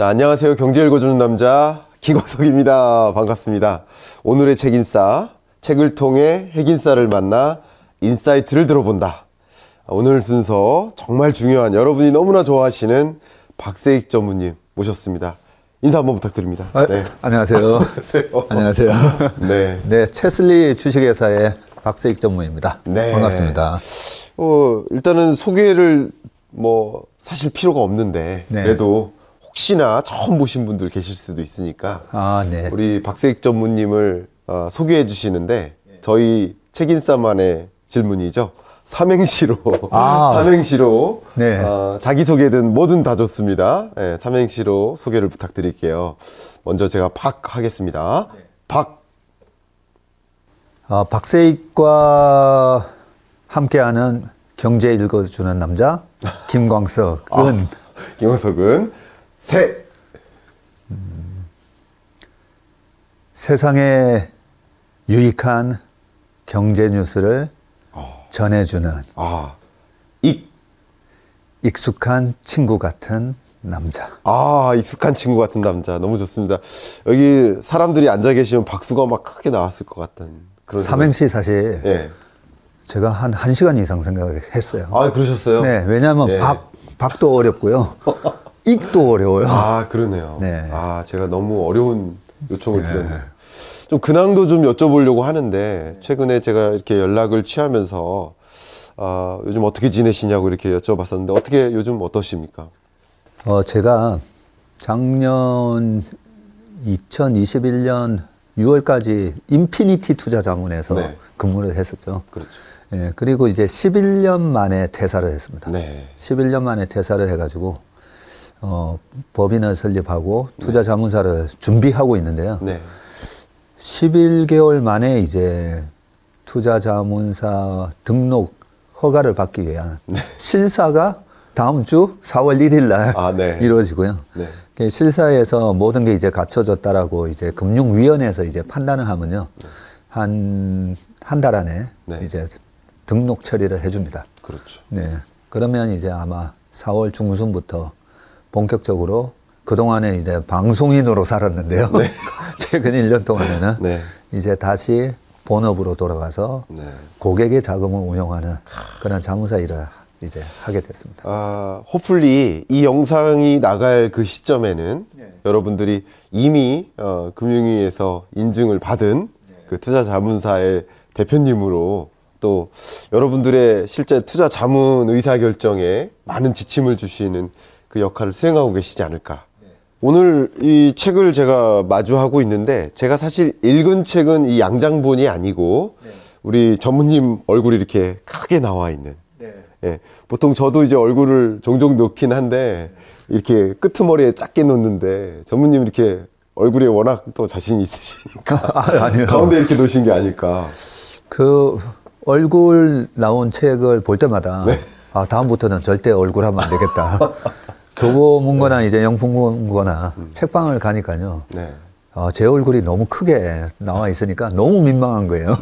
자, 안녕하세요. 경제 읽어주는 남자 김광석입니다. 반갑습니다. 오늘의 책인싸, 책을 통해 핵인싸를 만나 인사이트를 들어본다. 오늘 순서 정말 중요한, 여러분이 너무나 좋아하시는 박세익 전무님 모셨습니다. 인사 한번 부탁드립니다. 네. 안녕하세요. 안녕하세요. 네. 네, 채슬리 주식회사의 박세익 전무입니다. 네. 반갑습니다. 일단은 소개를 사실 필요가 없는데, 네. 그래도 혹시나 처음 보신 분들 계실 수도 있으니까, 네. 우리 박세익 전무님을 소개해 주시는데, 저희 책인싸만의 질문이죠. 삼행시로 삼행시로 네. 자기소개든 뭐든 다 좋습니다. 네, 삼행시로 소개를 부탁드릴게요. 먼저 제가 박 하겠습니다. 박. 박세익과 함께하는 경제 읽어주는 남자 김광석은 김광석은 세. 세상에 유익한 경제 뉴스를 전해주는 익. 익숙한 친구 같은 남자. 익숙한 친구 같은 남자. 너무 좋습니다. 여기 사람들이 앉아 계시면 박수가 막 크게 나왔을 것 같은 그런 삼행시 사실 예. 제가 한 1시간 이상 생각했어요. 그러셨어요? 네, 왜냐하면 예. 박도 어렵고요. 익도 어려워요. 그러네요. 네. 제가 너무 어려운 요청을 드렸네요. 좀 근황도 좀 여쭤보려고 하는데, 최근에 제가 이렇게 연락을 취하면서 요즘 어떻게 지내시냐고 이렇게 여쭤봤었는데, 어떻게 요즘 어떠십니까? 제가 작년 2021년 6월까지 인피니티 투자자문에서 네. 근무를 했었죠. 그렇죠. 예, 그리고 이제 11년 만에 퇴사를 했습니다. 네. 11년 만에 퇴사를 해가지고 법인을 설립하고 투자자문사를 준비하고 있는데요. 네. 11개월 만에 이제 투자자문사 등록 허가를 받기 위한 실사가 다음 주 4월 1일 날 네. 이루어지고요. 네. 실사에서 모든 게 이제 갖춰졌다라고 이제 금융위원회에서 이제 판단을 하면요. 한 달 안에 이제 등록 처리를 해줍니다. 그렇죠. 네. 그러면 이제 아마 4월 중순부터 본격적으로 그동안에 이제 방송인으로 살았는데요. 네. 최근 1년 동안에는 네. 이제 다시 본업으로 돌아가서 고객의 자금을 운용하는 그런 자문사 일을 이제 하게 됐습니다. 호플리 이 영상이 나갈 그 시점에는 여러분들이 이미 금융위에서 인증을 받은 그 투자자문사의 대표님으로, 또 여러분들의 실제 투자 자문 의사결정에 많은 지침을 주시는 그 역할을 수행하고 계시지 않을까. 오늘 이 책을 제가 마주하고 있는데, 제가 사실 읽은 책은 이 양장본이 아니고 우리 전무님 얼굴이 이렇게 크게 나와 있는, 예, 보통 저도 이제 얼굴을 종종 놓긴 한데 이렇게 끄트머리에 작게 놓는데, 전무님 이렇게 얼굴에 워낙 또 자신이 있으시니까 아니요. 가운데 이렇게 놓으신 게 아닐까. 그 얼굴 나온 책을 볼 때마다 다음부터는 절대 얼굴 하면 안 되겠다. 교보문고나 이제 영풍문고나 책방을 가니까요. 제 얼굴이 너무 크게 나와 있으니까 너무 민망한 거예요.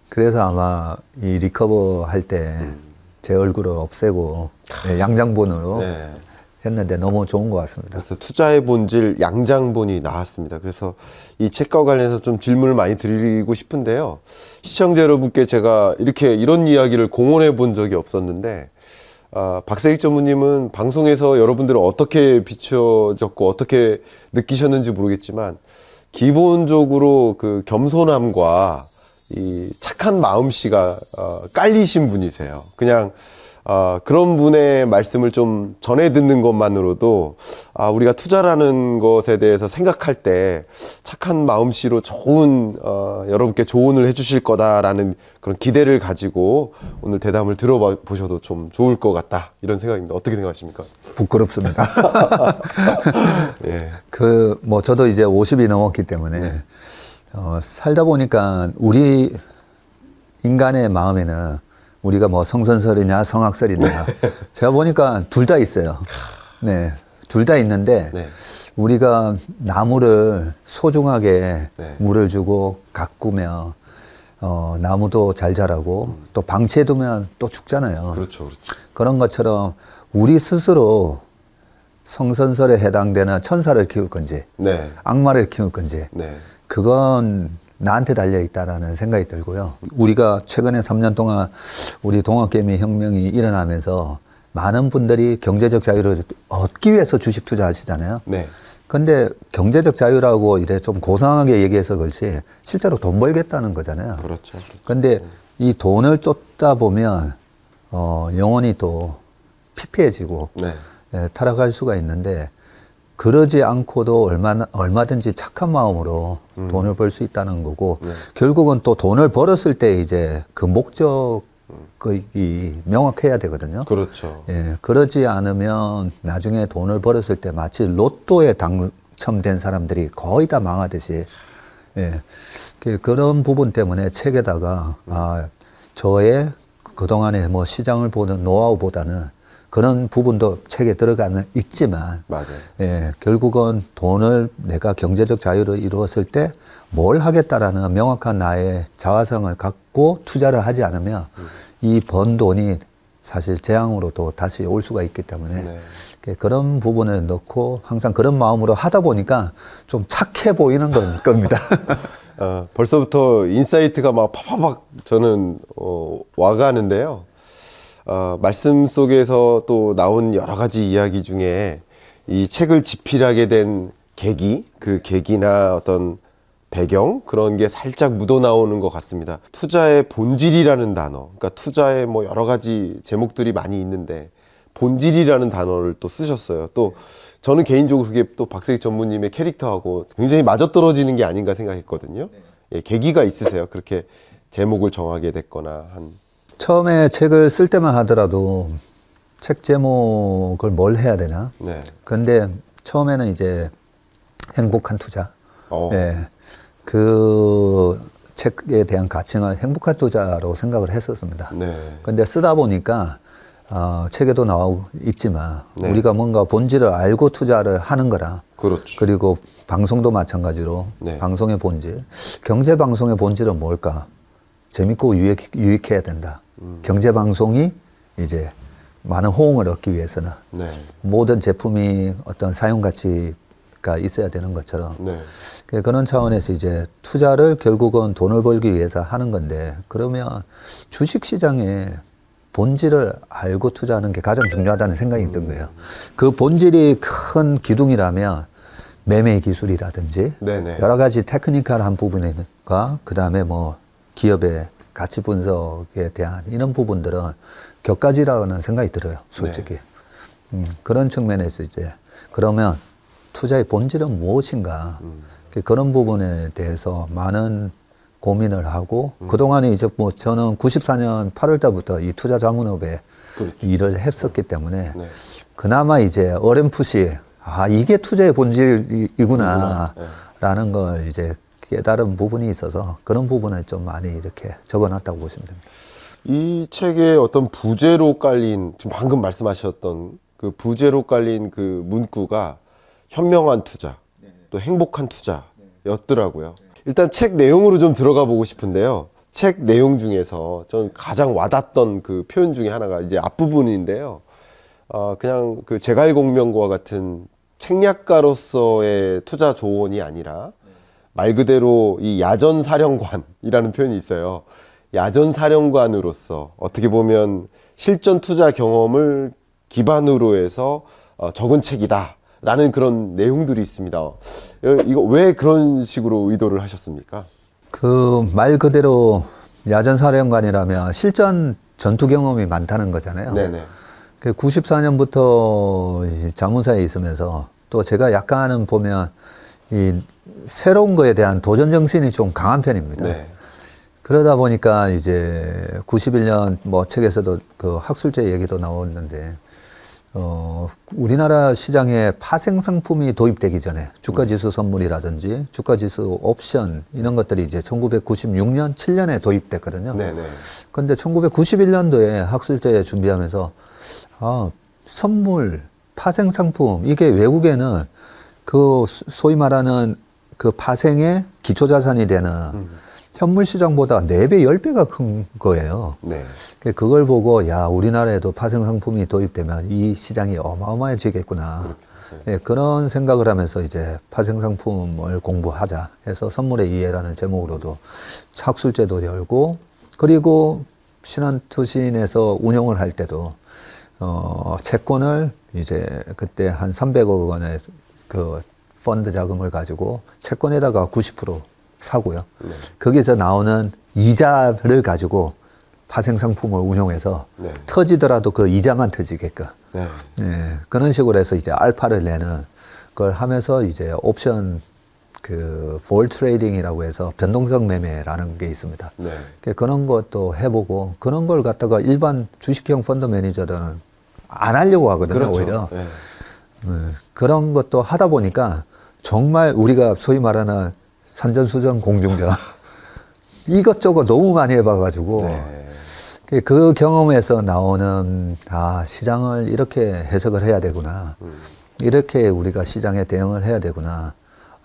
그래서 아마 이 리커버 할 때 제 얼굴을 없애고 양장본으로 했는데 너무 좋은 것 같습니다. 그래서 투자의 본질 양장본이 나왔습니다. 그래서 이 책과 관련해서 좀 질문을 많이 드리고 싶은데요. 시청자 여러분께 제가 이런 이야기를 공언해 본 적이 없었는데, 박세익 전무님은 방송에서 여러분들은 어떻게 비춰졌고 어떻게 느끼셨는지 모르겠지만, 기본적으로 그 겸손함과 이 착한 마음씨가 깔리신 분이세요. 그냥 그런 분의 말씀을 좀 전해 듣는 것만으로도 우리가 투자라는 것에 대해서 생각할 때 착한 마음씨로 좋은 여러분께 조언을 해주실 거다라는 그런 기대를 가지고 오늘 대담을 들어보셔도 좀 좋을 것 같다, 이런 생각입니다. 어떻게 생각하십니까? 부끄럽습니다. 예. 저도 이제 50이 넘었기 때문에 살다 보니까 우리 인간의 마음에는 우리가 성선설이냐 성악설이냐 제가 보니까 둘 다 있어요. 네, 둘 다 있는데 우리가 나무를 소중하게 물을 주고 가꾸며 나무도 잘 자라고 또 방치해두면 또 죽잖아요. 그렇죠, 그렇죠. 그런 것처럼 우리 스스로 성선설에 해당되는 천사를 키울 건지, 네. 악마를 키울 건지, 네. 그건 나한테 달려있다라는 생각이 들고요. 우리가 최근에 3년 동안 우리 동학개미 혁명이 일어나면서 많은 분들이 경제적 자유를 얻기 위해서 주식 투자하시잖아요. 네. 근데 경제적 자유라고 이래 좀 고상하게 얘기해서 그렇지 실제로 돈 벌겠다는 거잖아요. 그렇죠. 근데 이 돈을 쫓다 보면 영혼이 또 피폐해지고 네. 예, 타락할 수가 있는데 그러지 않고도 얼마든지 착한 마음으로 돈을 벌 수 있다는 거고 네. 결국은 또 돈을 벌었을 때 이제 그 목적이 명확해야 되거든요. 그렇죠. 예, 그러지 않으면 나중에 돈을 벌었을 때 마치 로또에 당첨된 사람들이 거의 다 망하듯이 예, 그런 부분 때문에 책에다가 저의 그동안에 뭐 시장을 보는 노하우보다는 그런 부분도 책에 들어가는 있지만 맞아요. 예, 결국은 돈을 내가 경제적 자유를 이루었을 때 뭘 하겠다라는 명확한 나의 자화성을 갖고 투자를 하지 않으면 이 번 돈이 사실 재앙으로 또 다시 올 수가 있기 때문에 네. 그런 부분을 넣고 항상 그런 마음으로 하다 보니까 좀 착해 보이는 겁니다. 벌써부터 인사이트가 막 팍팍 저는 와가는데요. 말씀 속에서 또 나온 여러 가지 이야기 중에 이 책을 집필하게 된 계기, 그 계기나 어떤 배경 그런 게 살짝 묻어나오는 것 같습니다. 투자의 본질이라는 단어, 그러니까 투자의 뭐 여러 가지 제목들이 많이 있는데 본질이라는 단어를 또 쓰셨어요. 또 저는 개인적으로 그게 또 박세익 전무님의 캐릭터하고 굉장히 맞아떨어지는 게 아닌가 생각했거든요. 예, 계기가 있으세요? 그렇게 제목을 정하게 됐거나 한. 처음에 책을 쓸 때만 하더라도 책 제목을 뭘 해야 되나? 네. 근데 처음에는 이제 행복한 투자. 예. 그 책에 대한 가칭을 행복한 투자로 생각을 했었습니다. 네. 근데 쓰다 보니까 책에도 나오고 있지만 네. 우리가 뭔가 본질을 알고 투자를 하는 거라. 그렇죠. 그리고 방송도 마찬가지로 네. 방송의 본질. 경제 방송의 본질은 뭘까? 재밌고 유익해야 된다. 경제 방송이 이제 많은 호응을 얻기 위해서는 네. 모든 제품이 어떤 사용 가치가 있어야 되는 것처럼 네. 그런 차원에서 이제 투자를 결국은 돈을 벌기 위해서 하는 건데 그러면 주식 시장에 본질을 알고 투자하는 게 가장 중요하다는 생각이 든 거예요. 그 본질이 큰 기둥이라면 매매 기술이라든지 네네. 여러 가지 테크니컬한 부분과 그 다음에 뭐 기업의 가치 분석에 대한 이런 부분들은 격가지라는 생각이 들어요, 솔직히. 네. 그런 측면에서 이제 그러면 투자의 본질은 무엇인가 그런 부분에 대해서 많은 고민을 하고 그동안에 이제 뭐 저는 94년 8월 달부터 이 투자 자문업에 그렇죠. 일을 했었기 때문에 네. 그나마 이제 어렴풋이 이게 투자의 본질이구나 라는 걸 이제 깨달은 부분이 있어서 그런 부분을 좀 많이 이렇게 적어놨다고 보시면 됩니다. 이 책에 어떤 부제로 깔린 지금 방금 말씀하셨던 그 부제로 깔린 그 문구가 현명한 투자, 또 행복한 투자였더라고요. 일단 책 내용으로 좀 들어가 보고 싶은데요. 책 내용 중에서 전 가장 와닿던 그 표현 중에 하나가 이제 앞부분인데요. 그냥 그 제갈공명과 같은 책략가로서의 투자 조언이 아니라 말 그대로 이 야전사령관이라는 표현이 있어요. 야전사령관으로서 어떻게 보면 실전 투자 경험을 기반으로 해서 적은 책이다 라는 그런 내용들이 있습니다. 이거 왜 그런 식으로 의도를 하셨습니까? 그 말 그대로 야전사령관이라면 실전 전투 경험이 많다는 거잖아요. 네네. 94년부터 자문사에 있으면서 또 제가 약간은 보면 이 새로운 거에 대한 도전 정신이 좀 강한 편입니다. 네. 그러다 보니까 이제 91년 뭐 책에서도 그 학술제 얘기도 나오는데 우리나라 시장에 파생 상품이 도입되기 전에 주가지수 선물이라든지 주가지수 옵션 이런 것들이 이제 1996년, 7년에 도입됐거든요. 네네. 근데 1991년도에 학술제 준비하면서 선물, 파생 상품 이게 외국에는 그 소위 말하는 그 파생의 기초 자산이 되는 현물 시장보다 4배, 10배가 큰 거예요. 네. 그걸 보고 야 우리나라에도 파생 상품이 도입되면 이 시장이 어마어마해지겠구나. 예, 그런 생각을 하면서 이제 파생상품을 공부하자 해서 선물의 이해라는 제목으로도 학술제도 열고, 그리고 신한투신에서 운영을 할 때도 채권을 이제 그때 한 300억 원의 그 펀드 자금을 가지고 채권에다가 90% 사고요. 거기서 나오는 이자를 가지고 파생상품을 운용해서 터지더라도 그 이자만 터지게끔. 네, 그런 식으로 해서 이제 알파를 내는 걸 하면서 이제 옵션 그 볼 트레이딩이라고 해서 변동성 매매라는 게 있습니다. 그런 것도 해보고, 그런 걸 갖다가 일반 주식형 펀드 매니저들은 안 하려고 하거든요. 그렇죠. 오히려. 그런 것도 하다 보니까 정말 우리가 소위 말하는 산전수전 공중전 이것저것 너무 많이 해봐가지고 그 경험에서 나오는 시장을 이렇게 해석을 해야 되구나, 이렇게 우리가 시장에 대응을 해야 되구나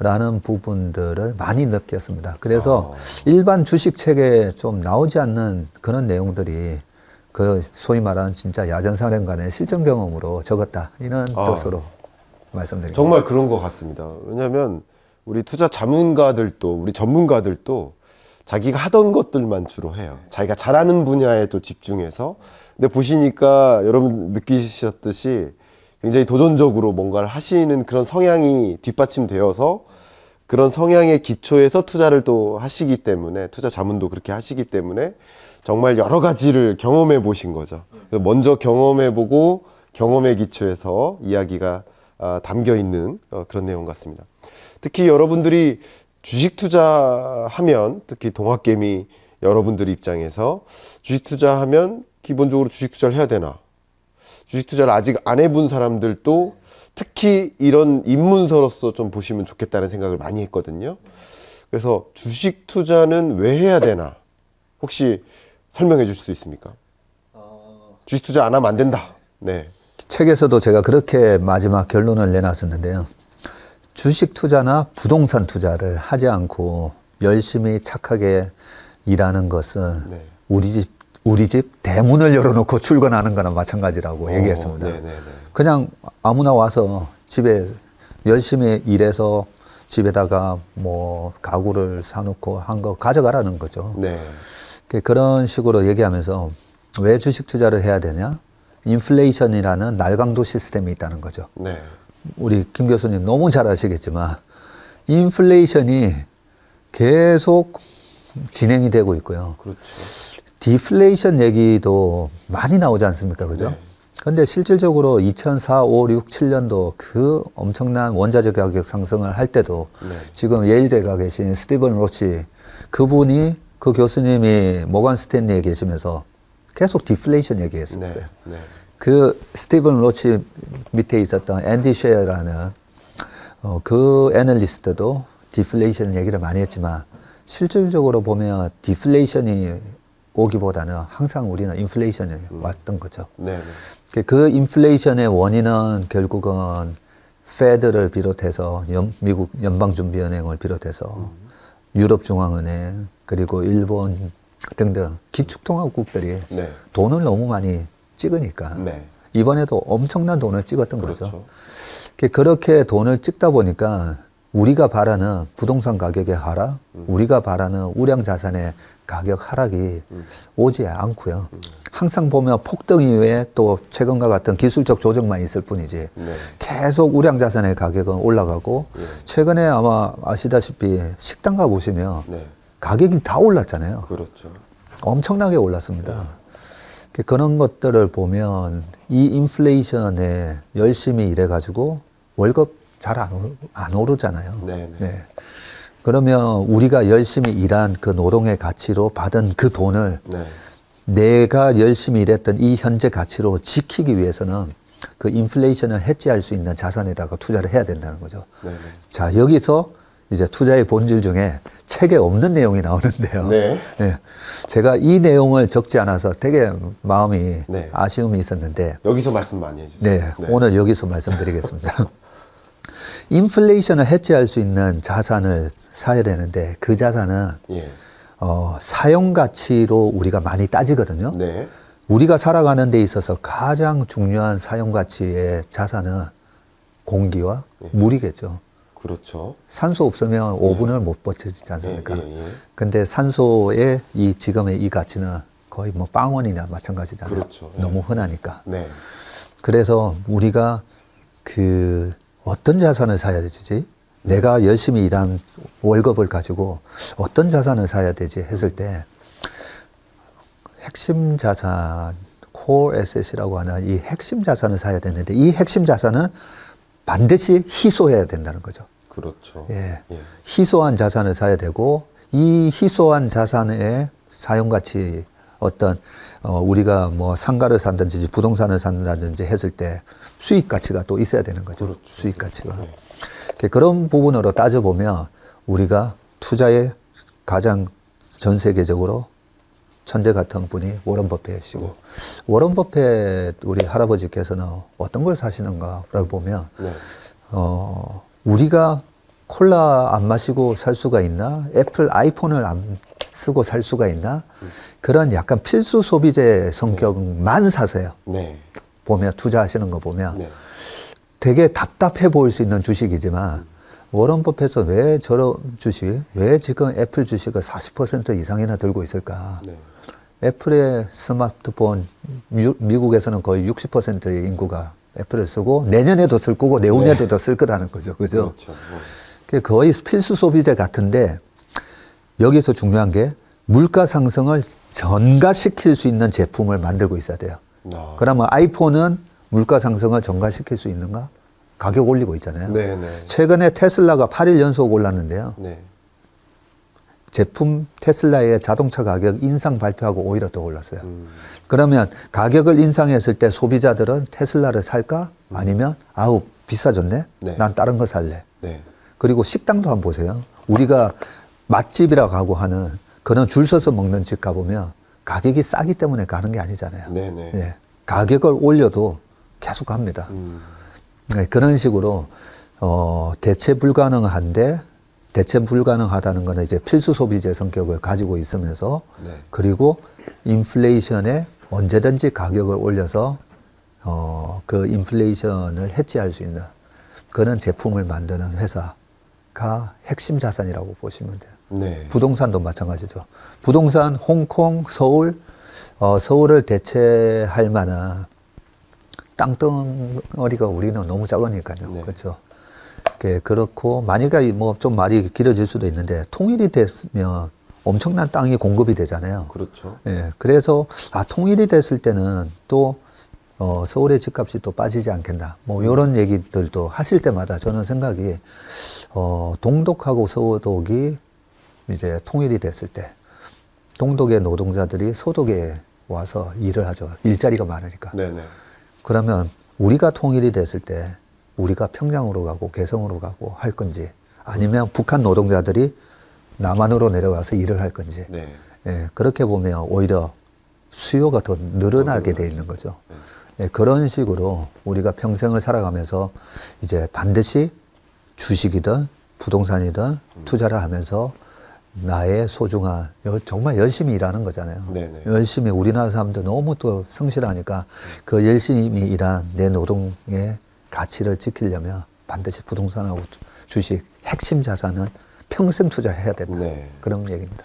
라는 부분들을 많이 느꼈습니다. 그래서 일반 주식 책에 좀 나오지 않는 그런 내용들이 그 소위 말하는 진짜 야전사령관의 실전 경험으로 적었다, 이런 뜻으로 말씀드립니다. 정말 그런 것 같습니다. 왜냐하면 우리 투자 자문가들도, 우리 전문가들도 자기가 하던 것들만 주로 해요. 자기가 잘하는 분야에 또 집중해서. 근데 보시니까 여러분 느끼셨듯이 굉장히 도전적으로 뭔가를 하시는 그런 성향이 뒷받침되어서, 그런 성향의 기초에서 투자를 또 하시기 때문에, 투자 자문도 그렇게 하시기 때문에 정말 여러 가지를 경험해 보신 거죠. 먼저 경험해 보고 경험의 기초에서 이야기가 담겨 있는 그런 내용 같습니다. 특히 여러분들이 주식 투자하면, 특히 동학개미 여러분들 입장에서 주식 투자하면 기본적으로 주식 투자를 해야 되나? 주식 투자를 아직 안 해본 사람들도 특히 이런 입문서로서 좀 보시면 좋겠다는 생각을 많이 했거든요. 그래서 주식 투자는 왜 해야 되나? 혹시 설명해 줄 수 있습니까? 주식 투자 안 하면 안 된다. 네. 책에서도 제가 그렇게 마지막 결론을 내놨었는데요. 주식 투자나 부동산 투자를 하지 않고 열심히 착하게 일하는 것은 우리 집 대문을 열어놓고 출근하는 거나 마찬가지라고 얘기했습니다. 그냥 아무나 와서 집에 열심히 일해서 집에다가 뭐 가구를 사놓고 한 거 가져가라는 거죠. 그런 식으로 얘기하면서 왜 주식 투자를 해야 되냐? 인플레이션이라는 날강도 시스템이 있다는 거죠. 우리 김 교수님 너무 잘 아시겠지만 인플레이션이 계속 진행이 되고 있고요. 디플레이션 얘기도 많이 나오지 않습니까? 그죠? 근데 실질적으로 2004, 5, 6, 7년도 그 엄청난 원자재 가격 상승을 할 때도 지금 예일대 가 계신 스티븐 로치, 그분이, 그 교수님이 모건 스탠리에 계시면서 계속 디플레이션 얘기했었어요. 그 스티븐 로치 밑에 있었던 앤디 셰어라는 그 애널리스트도 디플레이션 얘기를 많이 했지만 실질적으로 보면 디플레이션이 오기보다는 항상 우리는 인플레이션이 왔던 거죠. 그 인플레이션의 원인은 결국은 페드를 비롯해서 미국 연방준비은행을 비롯해서 유럽중앙은행, 그리고 일본 등등 기축통화국들이 돈을 너무 많이 찍으니까 이번에도 엄청난 돈을 찍었던 거죠. 그렇게 돈을 찍다 보니까 우리가 바라는 부동산 가격의 하락, 우리가 바라는 우량 자산의 가격 하락이 오지 않고요. 항상 보면 폭등 이후에 또 최근과 같은 기술적 조정만 있을 뿐이지 계속 우량 자산의 가격은 올라가고, 최근에 아마 아시다시피 식당 가 보시면 가격이 다 올랐잖아요. 엄청나게 올랐습니다. 그런 것들을 보면 이 인플레이션에 열심히 일해가지고 월급 잘 안 오르잖아요. 그러면 우리가 열심히 일한 그 노동의 가치로 받은 그 돈을 내가 열심히 일했던 이 현재 가치로 지키기 위해서는 그 인플레이션을 해지할 수 있는 자산에다가 투자를 해야 된다는 거죠. 자, 여기서 이제 투자의 본질 중에 책에 없는 내용이 나오는데요. 제가 이 내용을 적지 않아서 되게 마음이 아쉬움이 있었는데 여기서 말씀 많이 해주세요. 오늘 여기서 말씀드리겠습니다. 인플레이션을 해지할 수 있는 자산을 사야 되는데 그 자산은 사용 가치로 우리가 많이 따지거든요. 우리가 살아가는 데 있어서 가장 중요한 사용 가치의 자산은 공기와 물이겠죠. 그렇죠. 산소 없으면 5분을 못 버티지 않습니까? 예. 근데 산소의 지금의 이 가치는 거의 뭐 빵원이나 마찬가지잖아요. 그렇죠. 너무 흔하니까. 네. 그래서 우리가 그 어떤 자산을 사야 되지? 내가 열심히 일한 월급을 가지고 어떤 자산을 사야 되지 했을 때 핵심 자산, core asset이라고 하는 이 핵심 자산을 사야 되는데 이 핵심 자산은 반드시 희소해야 된다는 거죠. 그렇죠. 예. 희소한 자산을 사야 되고 이 희소한 자산의 사용 가치 어떤 우리가 뭐 상가를 산다든지 부동산을 산다든지 했을 때 수익 가치가 또 있어야 되는 거죠. 그렇죠. 수익 가치가. 네. 그런 부분으로 따져보면 우리가 투자에 가장 전 세계적으로 천재 같은 분이 워런 버핏이고 네. 워런 버핏 우리 할아버지께서는 어떤 걸 사시는가라고 보면 네. 우리가 콜라 안 마시고 살 수가 있나? 애플 아이폰을 안 쓰고 살 수가 있나? 그런 약간 필수 소비재 성격만 사세요. 네. 보면 투자하시는 거 보면 네. 되게 답답해 보일 수 있는 주식이지만 워런 버핏은 왜 저런 주식, 왜 지금 애플 주식을 40% 이상이나 들고 있을까? 네. 애플의 스마트폰 미국에서는 거의 60%의 인구가 애플을 쓰고 내년에도 쓸 거고 내후년에도 더 쓸 거라는 거죠. 그죠? 그렇죠. 그게 거의 필수 소비재 같은데 여기서 중요한 게 물가 상승을 전가시킬 수 있는 제품을 만들고 있어야 돼요. 그러면 아이폰은 물가 상승을 전가시킬 수 있는가? 가격 올리고 있잖아요. 네네. 최근에 테슬라가 8일 연속 올랐는데요. 네. 제품 테슬라의 자동차 가격 인상 발표하고 오히려 더 올랐어요. 그러면 가격을 인상했을 때 소비자들은 테슬라를 살까? 아니면 아우 비싸졌네? 네. 난 다른 거 살래. 네. 그리고 식당도 한번 보세요. 우리가 맛집이라고 하고 하는 그런 줄 서서 먹는 집 가보면 가격이 싸기 때문에 가는 게 아니잖아요. 네네. 예. 가격을 올려도 계속 갑니다. 네, 그런 식으로 대체 불가능한데 대체 불가능하다는 거는 이제 필수 소비재 성격을 가지고 있으면서 네. 그리고 인플레이션에 언제든지 가격을 올려서 그 인플레이션을 해지할 수 있는 그런 제품을 만드는 회사가 핵심 자산이라고 보시면 돼요. 네. 부동산도 마찬가지죠. 부동산, 홍콩, 서울, 서울을 대체할 만한 땅덩어리가 우리는 너무 작으니까요. 네. 그렇죠. 그렇고 만약에 뭐 좀 말이 길어질 수도 있는데 통일이 됐으면 엄청난 땅이 공급이 되잖아요. 그렇죠. 예. 그래서 통일이 됐을 때는 또 서울의 집값이 또 빠지지 않겠나. 뭐 이런 얘기들도 하실 때마다 저는 생각이 동독하고 서독이 이제 통일이 됐을 때 동독의 노동자들이 서독에 와서 일을 하죠. 일자리가 많으니까. 네네. 그러면 우리가 통일이 됐을 때 우리가 평양으로 가고 개성으로 가고 할 건지 아니면 북한 노동자들이 남한으로 내려와서 일을 할 건지 네. 예, 그렇게 보면 오히려 수요가 더 늘어나게 돼 있는 거죠. 예, 그런 식으로 우리가 평생을 살아가면서 이제 반드시 주식이든 부동산이든 투자를 하면서 나의 소중한 정말 열심히 일하는 거잖아요. 네네. 열심히 우리나라 사람들 너무 또 성실하니까 그 열심히 일한 내 노동의 가치를 지키려면 반드시 부동산하고 주식 핵심 자산은 평생 투자해야 된다. 네. 그런 얘기입니다.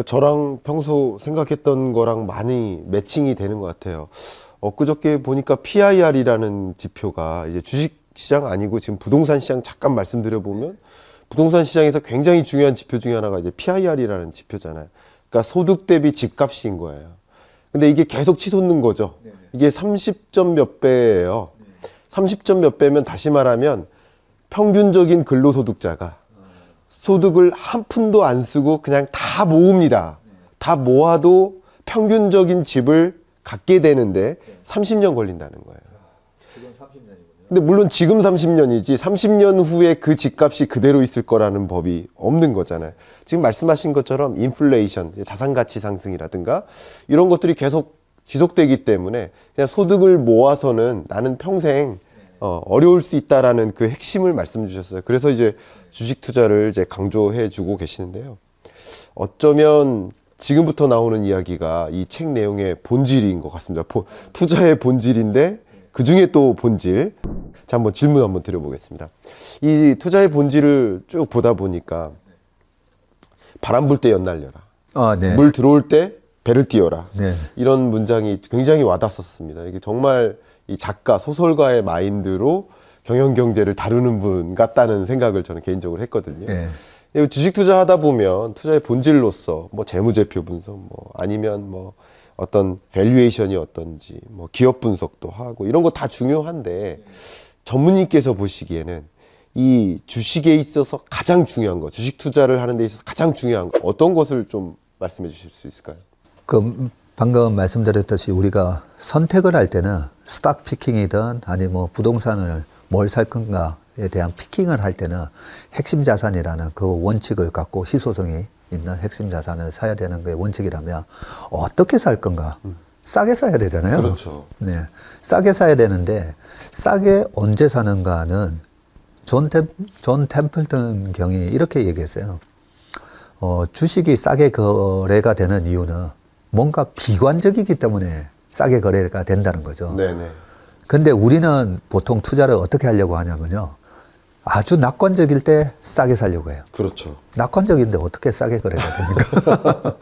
저랑 평소 생각했던 거랑 많이 매칭이 되는 것 같아요. 엊그저께 보니까 PIR이라는 지표가 이제 주식 시장 아니고 지금 부동산 시장 잠깐 말씀드려 보면 부동산 시장에서 굉장히 중요한 지표 중에 하나가 이제 PIR이라는 지표잖아요. 그러니까 소득 대비 집값인 거예요. 근데 이게 계속 치솟는 거죠. 이게 30점 몇 배예요. 30점 몇 배면 다시 말하면 평균적인 근로소득자가 소득을 한 푼도 안 쓰고 그냥 다 모읍니다. 다 모아도 평균적인 집을 갖게 되는데 30년 걸린다는 거예요. 근데 물론 지금 30년이지 30년 후에 그 집값이 그대로 있을 거라는 법이 없는 거잖아요. 지금 말씀하신 것처럼 인플레이션, 자산가치 상승이라든가 이런 것들이 계속 지속되기 때문에 그냥 소득을 모아서는 나는 평생 어려울 수 있다라는 그 핵심을 말씀 주셨어요. 그래서 이제 주식 투자를 이제 강조해 주고 계시는데요. 어쩌면 지금부터 나오는 이야기가 이 책 내용의 본질인 것 같습니다. 투자의 본질인데 그 중에 또 본질. 자, 한번 질문 한번 드려보겠습니다. 이 투자의 본질을 쭉 보다 보니까 바람 불 때 연날려라. 네. 물 들어올 때 배를 띄워라. 네. 이런 문장이 굉장히 와닿았습니다. 이게 정말 이 작가, 소설가의 마인드로 경영경제를 다루는 분 같다는 생각을 저는 개인적으로 했거든요. 네. 주식 투자하다 보면 투자의 본질로서 뭐 재무제표 분석, 뭐 아니면 뭐 어떤 밸류에이션이 어떤지, 뭐 기업 분석도 하고 이런 거 다 중요한데 전문인께서 보시기에는 이 주식에 있어서 가장 중요한 거, 주식 투자를 하는 데 있어서 가장 중요한 거 어떤 것을 좀 말씀해 주실 수 있을까요? 방금 말씀드렸듯이 우리가 선택을 할 때는 스탁 피킹이든 아니 뭐 부동산을 뭘 살 건가에 대한 피킹을 할 때는 핵심 자산이라는 그 원칙을 갖고 희소성이 있는 핵심 자산을 사야 되는 게 원칙이라면 어떻게 살 건가? 싸게 사야 되잖아요. 그렇죠. 네, 싸게 사야 되는데 싸게 언제 사는가는 존 템플턴 경이 이렇게 얘기했어요. 주식이 싸게 거래가 되는 이유는 뭔가 비관적이기 때문에 싸게 거래가 된다는 거죠. 네네. 근데 우리는 보통 투자를 어떻게 하려고 하냐면요. 아주 낙관적일 때 싸게 사려고 해요. 그렇죠. 낙관적인데 어떻게 싸게 거래가 됩니까?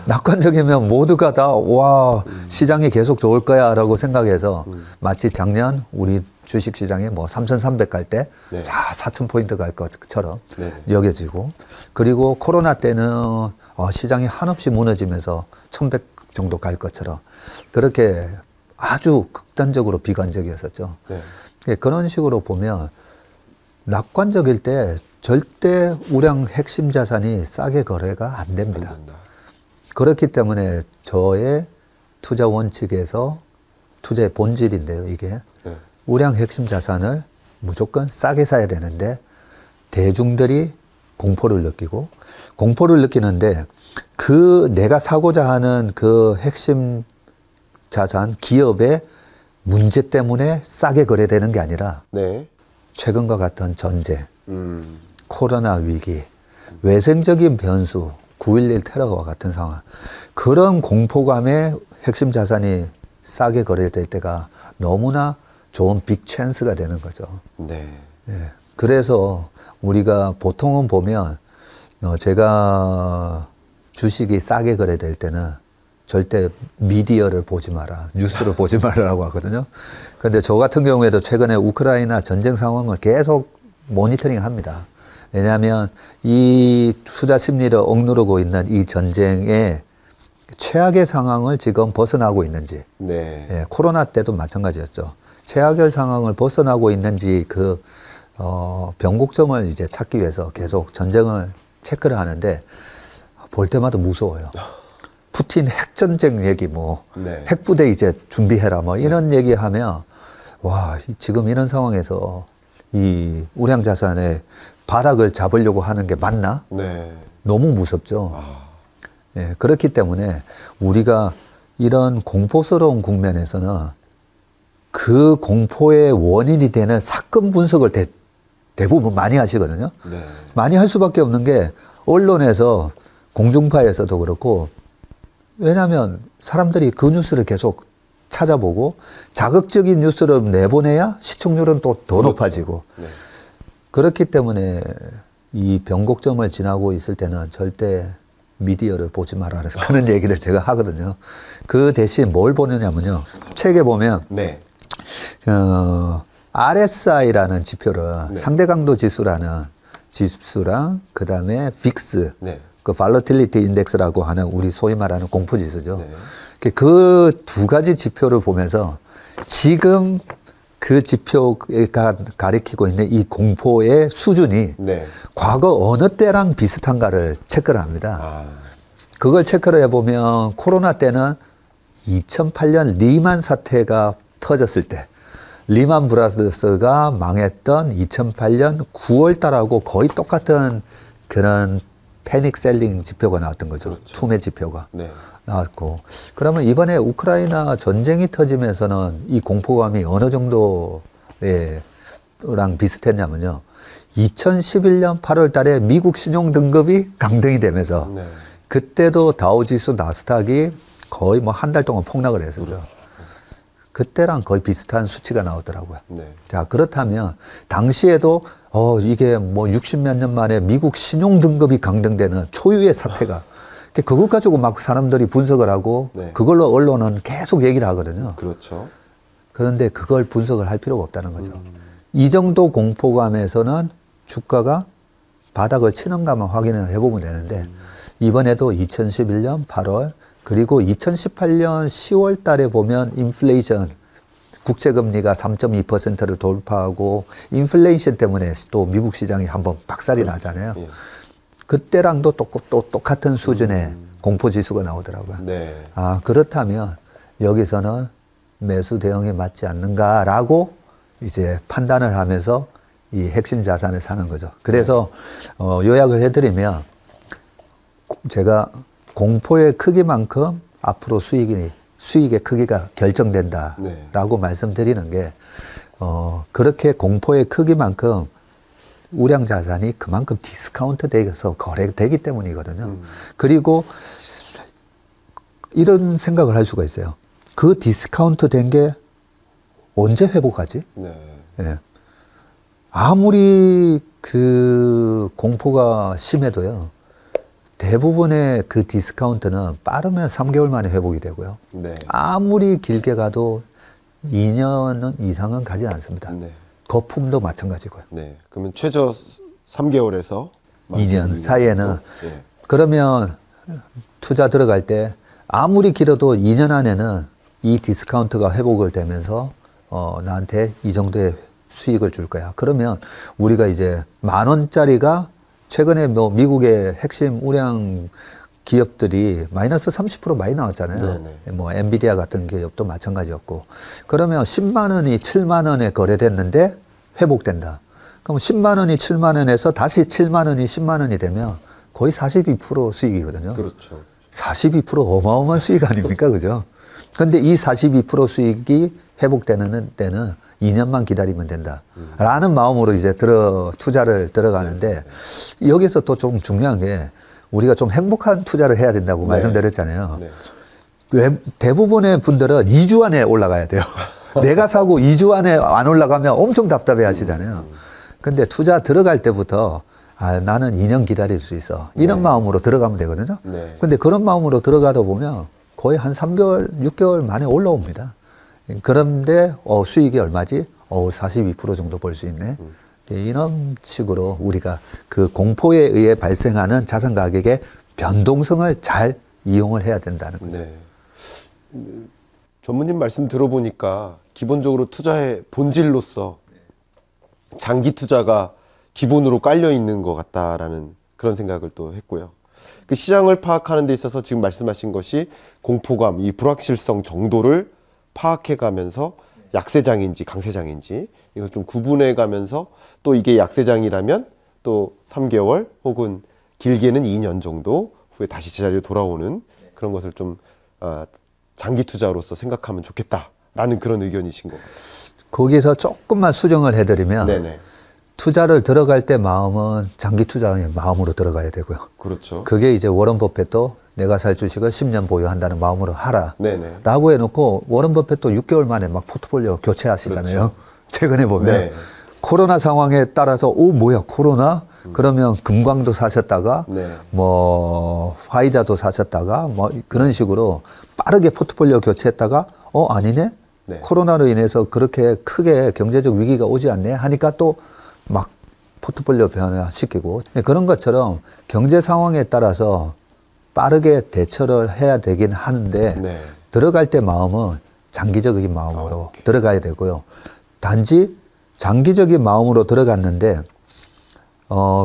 낙관적이면 모두가 다, 와, 시장이 계속 좋을 거야 라고 생각해서 마치 작년 우리 주식 시장이 뭐 3,300 갈 때 네. 4,000포인트 갈 것처럼 네. 여겨지고 그리고 코로나 때는 시장이 한없이 무너지면서 1,100 정도 갈 것처럼 그렇게 아주 극단적으로 비관적이었었죠. 네. 그런 식으로 보면 낙관적일 때 절대 우량 핵심 자산이 싸게 거래가 안 됩니다. 안 된다. 그렇기 때문에 저의 투자 원칙에서 투자의 본질인데요, 이게. 네. 우량 핵심 자산을 무조건 싸게 사야 되는데 대중들이 공포를 느끼고 공포를 느끼는데 그 내가 사고자 하는 그 핵심 자산, 기업의 문제 때문에 싸게 거래되는 게 아니라 네. 최근과 같은 전쟁, 코로나 위기, 외생적인 변수, 9.11 테러와 같은 상황 그런 공포감에 핵심 자산이 싸게 거래될 때가 너무나 좋은 빅 찬스가 되는 거죠. 네. 예. 그래서 우리가 보통은 보면 제가 주식이 싸게 거래될 때는 절대 미디어를 보지 마라, 뉴스를 보지 말라고 하거든요. 그런데 저 같은 경우에도 최근에 우크라이나 전쟁 상황을 계속 모니터링 합니다. 왜냐하면 이 투자 심리를 억누르고 있는 이 전쟁의 최악의 상황을 지금 벗어나고 있는지, 네. 예, 코로나 때도 마찬가지였죠. 최악의 상황을 벗어나고 있는지 그 변곡점을 이제 찾기 위해서 계속 전쟁을 체크를 하는데 볼 때마다 무서워요. 푸틴 핵전쟁 얘기 뭐 네. 핵부대 이제 준비해라 뭐 이런 얘기하면 와 지금 이런 상황에서 이 우량 자산의 바닥을 잡으려고 하는 게 맞나? 네. 너무 무섭죠. 예, 그렇기 때문에 우리가 이런 공포스러운 국면에서는 그 공포의 원인이 되는 사건 분석을 대부분 많이 하시거든요. 네. 많이 할 수밖에 없는 게 언론에서 공중파에서도 그렇고 왜냐하면 사람들이 그 뉴스를 계속 찾아보고 자극적인 뉴스를 내보내야 시청률은 또 더 그렇죠. 높아지고 네. 그렇기 때문에 이 변곡점을 지나고 있을 때는 절대 미디어를 보지 말아라 그런 얘기를 제가 하거든요. 그 대신 뭘 보느냐면요. 책에 보면 네. RSI라는 지표를 네. 상대 강도 지수라는 지수랑 그 다음에 빅스 네. 그 발러틸리티 인덱스라고 하는 우리 소위 말하는 공포 지수죠. 네. 그 두 가지 지표를 보면서 지금 그 지표가 가리키고 있는 이 공포의 수준이 네. 과거 어느 때랑 비슷한가를 체크를 합니다. 아. 그걸 체크를 해보면 코로나 때는 2008년 리만 사태가 터졌을 때 리만 브라더스가 망했던 2008년 9월 달하고 거의 똑같은 그런 패닉 셀링 지표가 나왔던 거죠. 그렇죠. 투매 지표가 네. 나왔고. 그러면 이번에 우크라이나 전쟁이 터지면서는 이 공포감이 어느 정도랑 비슷했냐면요. 2011년 8월 달에 미국 신용 등급이 강등이 되면서 네. 그때도 다우지수 나스닥이 거의 뭐 한 달 동안 폭락을 했었죠. 그때랑 거의 비슷한 수치가 나오더라고요. 네. 자, 그렇다면 당시에도 이게 뭐 60몇 년 만에 미국 신용 등급이 강등되는 초유의 사태가 그것 가지고 막 사람들이 분석을 하고 네. 그걸로 언론은 계속 얘기를 하거든요. 그렇죠. 그런데 그걸 분석을 할 필요가 없다는 거죠. 이 정도 공포감에서는 주가가 바닥을 치는가만 확인을 해보면 되는데 이번에도 2011년 8월 그리고 2018년 10월 달에 보면 인플레이션 국채금리가 3.2%를 돌파하고 인플레이션 때문에 또 미국 시장이 한번 박살이 나잖아요. 예. 그때랑도 똑같은 수준의 공포지수가 나오더라고요. 네. 아, 그렇다면 여기서는 매수 대응에 맞지 않는가라고 이제 판단을 하면서 이 핵심 자산을 사는 거죠. 그래서 요약을 해드리면 제가 공포의 크기만큼 앞으로 수익의 크기가 결정된다라고 말씀드리는 게 그렇게 공포의 크기만큼 우량 자산이 그만큼 디스카운트 돼서 거래되기 때문이거든요. 그리고 이런 생각을 할 수가 있어요. 그 디스카운트 된 게 언제 회복하지? 네. 예. 아무리 그 공포가 심해도요. 대부분의 그 디스카운트는 빠르면 3개월 만에 회복이 되고요. 네. 아무리 길게 가도 2년 이상은 가지 않습니다. 네. 거품도 마찬가지고요. 네. 그러면 최저 3개월에서 2년 사이에는 네. 그러면 투자 들어갈 때 아무리 길어도 2년 안에는 이 디스카운트가 회복을 되면서 나한테 이 정도의 수익을 줄 거야. 그러면 우리가 이제 10,000원짜리가 최근에 뭐 미국의 핵심 우량 기업들이 마이너스 30% 많이 나왔잖아요. 네네. 뭐 엔비디아 같은 기업도 마찬가지였고. 그러면 10만 원이 7만 원에 거래됐는데 회복된다. 그럼 10만 원이 7만 원에서 다시 7만 원이 10만 원이 되면 거의 42% 수익이거든요. 그렇죠. 42% 어마어마한 수익 아닙니까? 그죠? 근데 이 42% 수익이 회복되는 때는 2년만 기다리면 된다. 라는 마음으로 이제 투자를 들어가는데 여기서 또 좀 중요한 게 우리가 좀 행복한 투자를 해야 된다고 네. 말씀드렸잖아요. 네. 대부분의 분들은 2주 안에 올라가야 돼요. 내가 사고 2주 안에 안 올라가면 엄청 답답해 하시잖아요. 근데 투자 들어갈 때부터 나는 2년 기다릴 수 있어. 이런 네. 마음으로 들어가면 되거든요. 네. 근데 그런 마음으로 들어가다 보면 거의 한 3개월, 6개월 만에 올라옵니다. 그런데 수익이 얼마지? 42% 정도 벌 수 있네. 이런 식으로 우리가 그 공포에 의해 발생하는 자산 가격의 변동성을 잘 이용을 해야 된다는 거죠. 네. 전무님 말씀 들어보니까 기본적으로 투자의 본질로서 장기 투자가 기본으로 깔려 있는 것 같다라는 그런 생각을 또 했고요. 그 시장을 파악하는 데 있어서 지금 말씀하신 것이 공포감, 이 불확실성 정도를 파악해 가면서 약세장인지 강세장인지 이걸 좀 구분해 가면서 또 이게 약세장이라면 또 3개월 혹은 길게는 2년 정도 후에 다시 제자리로 돌아오는 그런 것을 좀 장기 투자로서 생각하면 좋겠다라는 그런 의견이신 것 같아요. 거기서 조금만 수정을 해드리면 네네. 투자를 들어갈 때 마음은 장기 투자의 마음으로 들어가야 되고요. 그렇죠. 그게 이제 워런 버핏도 내가 살 주식을 10년 보유한다는 마음으로 하라. 네네. 라고 해놓고 워런 버핏도 6개월 만에 막 포트폴리오 교체하시잖아요. 그렇죠. 최근에 보면. 네. 코로나 상황에 따라서 뭐야 코로나? 그러면 금광도 사셨다가 네. 뭐 화이자도 사셨다가 뭐 그런 식으로 빠르게 포트폴리오 교체했다가 아니네? 네. 코로나로 인해서 그렇게 크게 경제적 위기가 오지 않네? 하니까 또 막 포트폴리오 변화시키고 그런 것처럼 경제 상황에 따라서 빠르게 대처를 해야 되긴 하는데 네. 들어갈 때 마음은 장기적인 마음으로 들어가야 되고요. 단지 장기적인 마음으로 들어갔는데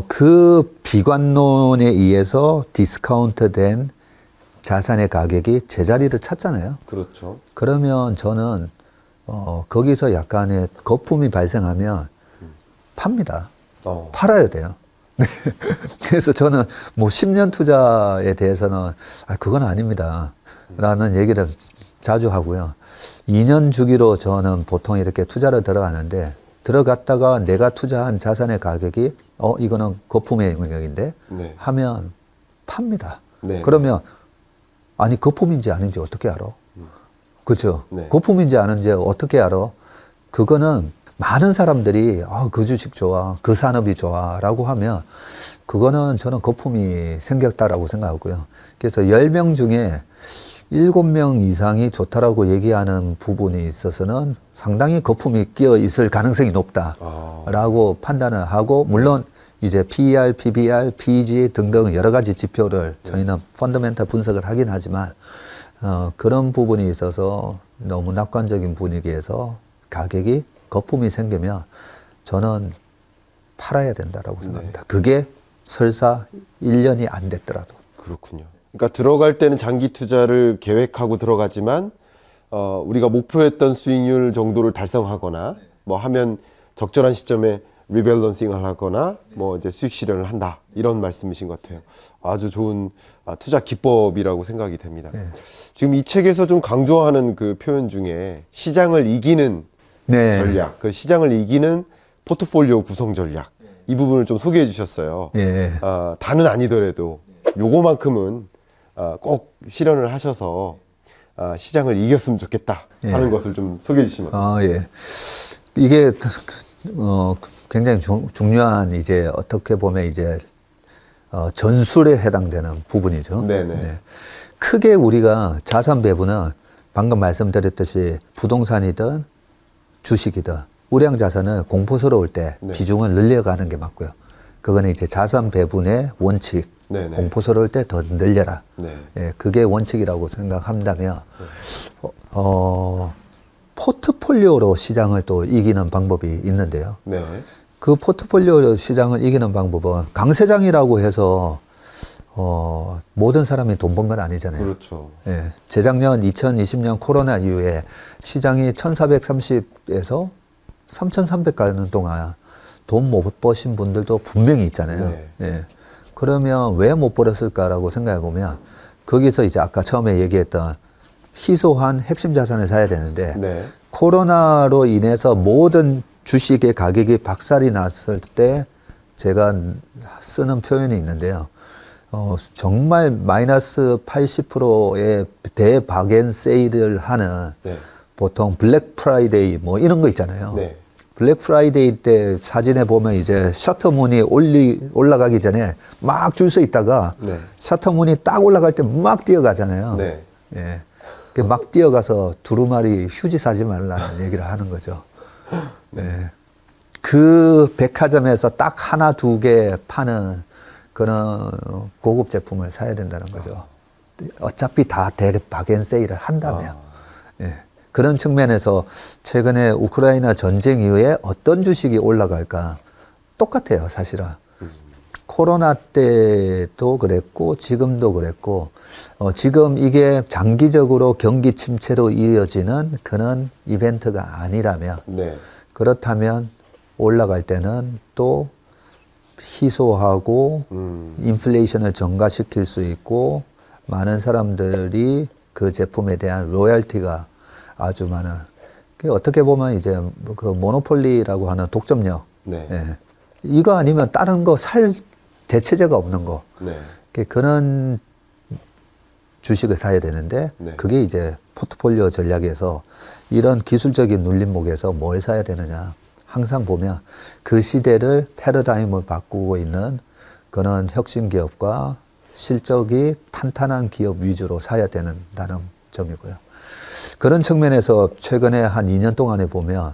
그 비관론에 의해서 디스카운트된 자산의 가격이 제자리를 찾잖아요. 그렇죠. 그러면 저는 거기서 약간의 거품이 발생하면 팝니다. 팔아야 돼요. 네. 그래서 저는 뭐 10년 투자에 대해서는 그건 아닙니다. 라는 얘기를 자주 하고요. 2년 주기로 저는 보통 이렇게 투자를 들어가는데 들어갔다가 내가 투자한 자산의 가격이 이거는 거품의 영역인데 네. 하면 팝니다. 네. 그러면 거품인지 아닌지 어떻게 알아? 그렇죠. 네. 거품인지 아는지 어떻게 알아? 그거는 많은 사람들이 그 주식 좋아, 그 산업이 좋아라고 하면 그거는 저는 거품이 생겼다라고 생각하고요. 그래서 10명 중에 7명 이상이 좋다라고 얘기하는 부분에 있어서는 상당히 거품이 끼어 있을 가능성이 높다라고 판단을 하고, 물론 이제 PER, PBR, PEG 등등 여러 가지 지표를 저희는 펀더멘탈 분석을 하긴 하지만 그런 부분이 있어서 너무 낙관적인 분위기에서 가격이 거품이 생기면 저는 팔아야 된다라고 생각합니다. 그게 설사 1년이 안 됐더라도. 그렇군요. 그러니까 들어갈 때는 장기 투자를 계획하고 들어가지만 우리가 목표했던 수익률 정도를 달성하거나 뭐 하면 적절한 시점에 리밸런싱을 하거나 뭐 이제 수익 실현을 한다, 이런 말씀이신 것 같아요. 아주 좋은 투자 기법이라고 생각이 됩니다. 네. 지금 이 책에서 좀 강조하는 그 표현 중에 시장을 이기는 네. 전략, 그 시장을 이기는 포트폴리오 구성 전략, 이 부분을 좀 소개해 주셨어요. 예. 다는 아니더라도 요거만큼은 꼭 실현을 하셔서 시장을 이겼으면 좋겠다 하는 것을 좀 소개해 주시면. 예. 이게 굉장히 중요한, 이제 어떻게 보면 이제 전술에 해당되는 부분이죠. 네네. 네. 크게 우리가 자산 배분은 방금 말씀드렸듯이 부동산이든 주식이든 우량 자산을 공포스러울 때 네. 비중을 늘려가는 게 맞고요. 그거는 이제 자산 배분의 원칙. 네네. 공포스러울 때 더 늘려라. 네. 예, 그게 원칙이라고 생각한다면 포트폴리오로 시장을 또 이기는 방법이 있는데요. 네. 그 포트폴리오 시장을 이기는 방법은 강세장이라고 해서 모든 사람이 돈 번 건 아니잖아요. 그렇죠. 예, 재작년 2020년 코로나 이후에 시장이 1430에서 3300 가는 동안 돈 못 버신 분들도 분명히 있잖아요. 네. 예. 그러면 왜 못 벌었을까라고 생각해 보면 거기서 이제 아까 처음에 얘기했던 희소한 핵심 자산을 사야 되는데 네. 코로나로 인해서 모든 주식의 가격이 박살이 났을 때 제가 쓰는 표현이 있는데요. 정말 마이너스 80%의 대박앤 세일을 하는 네. 보통 블랙 프라이데이 뭐 이런 거 있잖아요. 네. 블랙 프라이데이 때 사진에 보면 이제 셔터문이 올라가기 전에 막 줄 서 있다가 네. 셔터문이 딱 올라갈 때 막 뛰어가잖아요. 네. 예. 막 뛰어가서 두루마리 휴지 사지 말라는 얘기를 하는 거죠. 네. 그 백화점에서 딱 하나, 두 개 파는 그런 고급 제품을 사야 된다는 거죠. 어차피 다 대박앤 세일을 한다면. 예. 그런 측면에서 최근에 우크라이나 전쟁 이후에 어떤 주식이 올라갈까 똑같아요, 사실은. 코로나 때도 그랬고 지금도 그랬고 지금 이게 장기적으로 경기 침체로 이어지는 그런 이벤트가 아니라면 네. 그렇다면 올라갈 때는 또 희소하고 인플레이션을 증가시킬 수 있고 많은 사람들이 그 제품에 대한 로열티가 아주 많은, 어떻게 보면 이제 그 모노폴리라고 하는 독점력. 네. 예. 이거 아니면 다른 거 살 대체제가 없는 거. 네. 그런 주식을 사야 되는데 네. 그게 이제 포트폴리오 전략에서 이런 기술적인 눌림목에서 뭘 사야 되느냐. 항상 보면 그 시대를 패러다임을 바꾸고 있는 그런 혁신 기업과 실적이 탄탄한 기업 위주로 사야 된다는 점이고요. 그런 측면에서 최근에 한 2년 동안에 보면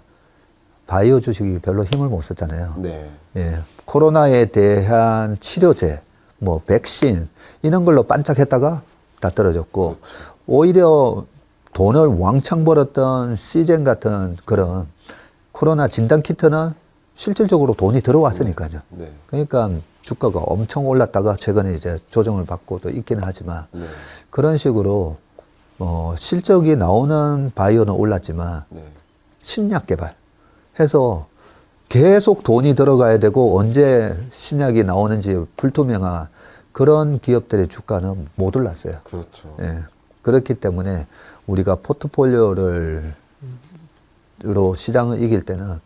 바이오 주식이 별로 힘을 못 썼잖아요. 네. 예, 코로나에 대한 치료제, 뭐 백신 이런 걸로 반짝했다가 다 떨어졌고 그렇죠. 오히려 돈을 왕창 벌었던 시젠 같은 그런 코로나 진단 키트는 실질적으로 돈이 들어왔으니까요. 네. 그러니까 주가가 엄청 올랐다가 최근에 이제 조정을 받고도 있기는 하지만 네. 그런 식으로 실적이 나오는 바이오는 올랐지만 네. 신약 개발해서 계속 돈이 들어가야 되고 언제 신약이 나오는지 불투명한 그런 기업들의 주가는 못 올랐어요. 그렇죠. 예. 그렇기 때문에 우리가 포트폴리오로 시장을 이길 때는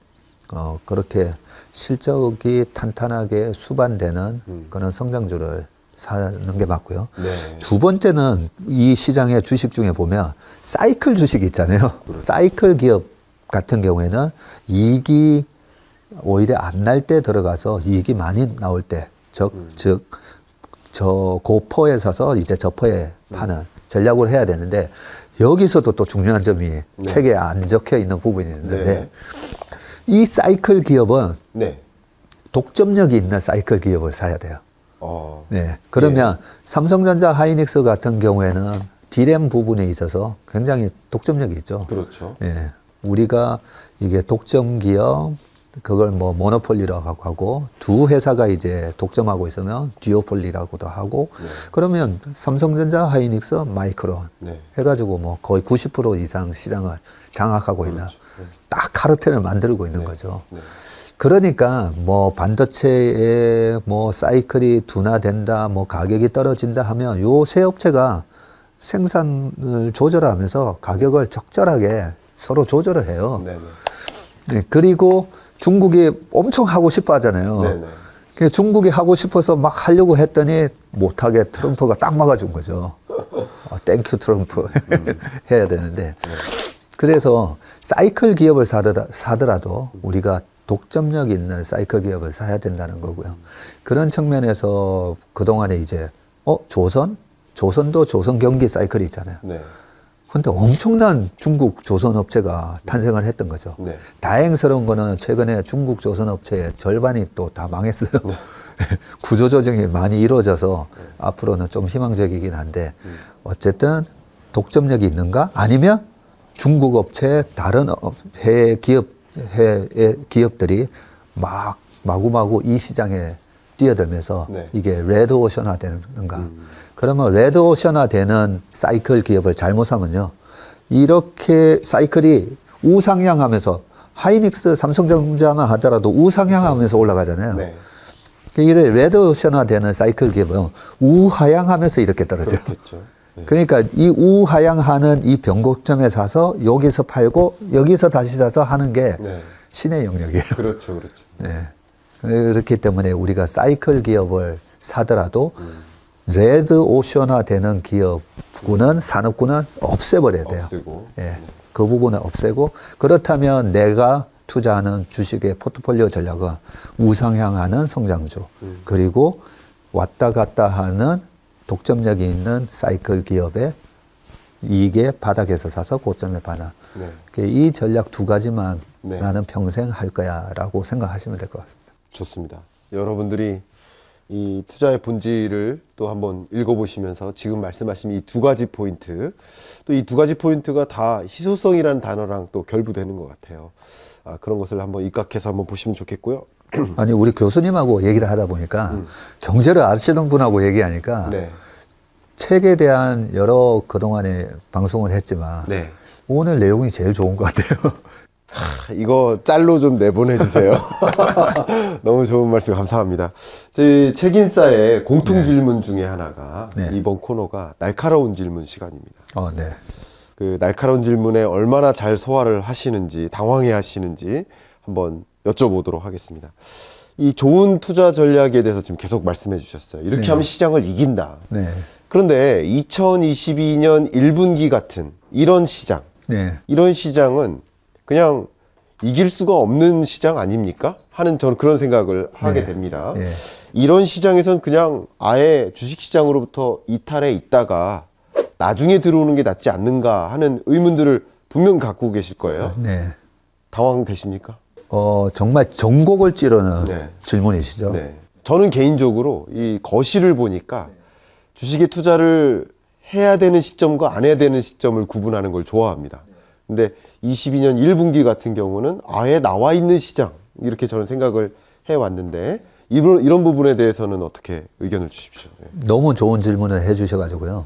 그렇게 실적이 탄탄하게 수반되는 그런 성장주를 사는 게 맞고요. 네. 두 번째는 이 시장의 주식 중에 보면 사이클 주식이 있잖아요. 그렇죠. 사이클 기업 같은 경우에는 이익이 오히려 안 날 때 들어가서 이익이 많이 나올 때, 즉, 저 고퍼에 사서 이제 저퍼에 파는 전략을 해야 되는데, 여기서도 또 중요한 점이 네. 책에 안 적혀 있는 부분이 있는데, 네. 이 사이클 기업은 네. 독점력이 있는 사이클 기업을 사야 돼요. 네. 그러면 삼성전자 하이닉스 같은 경우에는 D램 부분에 있어서 굉장히 독점력이 있죠. 그렇죠. 예. 우리가 이게 독점 기업, 그걸 뭐 모노폴리라고 하고, 두 회사가 이제 독점하고 있으면 듀오폴리라고도 하고, 네. 그러면 삼성전자 하이닉스 마이크론 네. 해가지고 뭐 거의 90% 이상 시장을 장악하고 있는 딱 카르텔을 만들고 있는 거죠. 네. 그러니까 뭐 반도체에 뭐 사이클이 둔화된다, 뭐 가격이 떨어진다 하면 요 세 업체가 생산을 조절하면서 가격을 적절하게 서로 조절을 해요. 네. 네, 그리고 중국이 엄청 하고 싶어 하잖아요. 네. 그 중국이 하고 싶어서 막 하려고 했더니 못하게 트럼프가 딱 막아준 거죠. 땡큐 트럼프 해야 되는데. 그래서 사이클 기업을 사더라도 우리가 독점력 있는 사이클 기업을 사야 된다는 거고요. 그런 측면에서 그동안에 이제 조선도 조선 경기 사이클이 있잖아요. 네. 근데 엄청난 중국 조선 업체가 탄생을 했던 거죠. 네. 다행스러운 거는 최근에 중국 조선 업체의 절반이 또 다 망했어요. 네. 구조 조정이 많이 이루어져서 앞으로는 좀 희망적이긴 한데 어쨌든 독점력이 있는가? 아니면 중국 업체 다른 해외 기업들이 막 마구마구 이 시장에 뛰어들면서 네. 이게 레드오션화 되는가? 그러면 레드오션화 되는 사이클 기업을 잘못 사면요. 이렇게 사이클이 우상향하면서 하이닉스, 삼성전자만 하더라도 우상향하면서 올라가잖아요. 네. 이래 레드오션화 되는 사이클 기업은 우하향하면서 이렇게 떨어져요. 그렇겠죠. 네. 그러니까 이 우하향하는 이 변곡점에 사서 여기서 팔고 여기서 다시 사서 하는 게 네. 신의 영역이에요. 그렇죠. 그렇죠. 네. 그렇기 때문에 우리가 사이클 기업을 사더라도 레드 오션화 되는 기업군은 산업군은 없애버려야 돼요. 없애고. 예. 그 부분을 없애고 그렇다면 내가 투자하는 주식의 포트폴리오 전략은 우상향하는 성장주 그리고 왔다 갔다 하는 독점력이 있는 사이클 기업의 이익의 바닥에서 사서 고점에 파는 네. 이 전략 두 가지만 네. 나는 평생 할 거야 라고 생각하시면 될 것 같습니다. 좋습니다. 여러분들이 이 투자의 본질을 또 한번 읽어보시면서 지금 말씀하신 이 두 가지 포인트, 또 이 두 가지 포인트가 다 희소성이라는 단어랑 또 결부되는 것 같아요. 그런 것을 한번 입각해서 한번 보시면 좋겠고요. 아니 우리 교수님하고 얘기를 하다 보니까 경제를 아시는 분하고 얘기하니까 네. 책에 대한 여러 그동안에 방송을 했지만 네. 오늘 내용이 제일 좋은 것 같아요. 이거 짤로 좀 내보내주세요. 너무 좋은 말씀 감사합니다. 저희 책인싸의 공통 질문 중에 하나가 네. 이번 코너가 날카로운 질문 시간입니다. 네. 그 날카로운 질문에 얼마나 잘 소화를 하시는지, 당황해 하시는지 한번 여쭤보도록 하겠습니다. 이 좋은 투자 전략에 대해서 지금 계속 말씀해 주셨어요. 이렇게 네. 하면 시장을 이긴다. 네. 그런데 2022년 1분기 같은 이런 시장, 네. 이런 시장은 그냥 이길 수가 없는 시장 아닙니까? 하는 저는 그런 생각을 하게 됩니다. 네. 이런 시장에선 그냥 아예 주식시장으로부터 이탈해 있다가 나중에 들어오는 게 낫지 않는가 하는 의문들을 분명 갖고 계실 거예요. 네. 당황되십니까? 정말 전곡을 찌르는 네. 질문이시죠. 네. 저는 개인적으로 이 거실을 보니까 주식에 투자를 해야 되는 시점과 안 해야 되는 시점을 구분하는 걸 좋아합니다. 근데 22년 1분기 같은 경우는 아예 나와 있는 시장 이렇게 저는 생각을 해왔는데 이런 부분에 대해서는 어떻게 의견을 주십시오. 네. 너무 좋은 질문을 해주셔가지고요.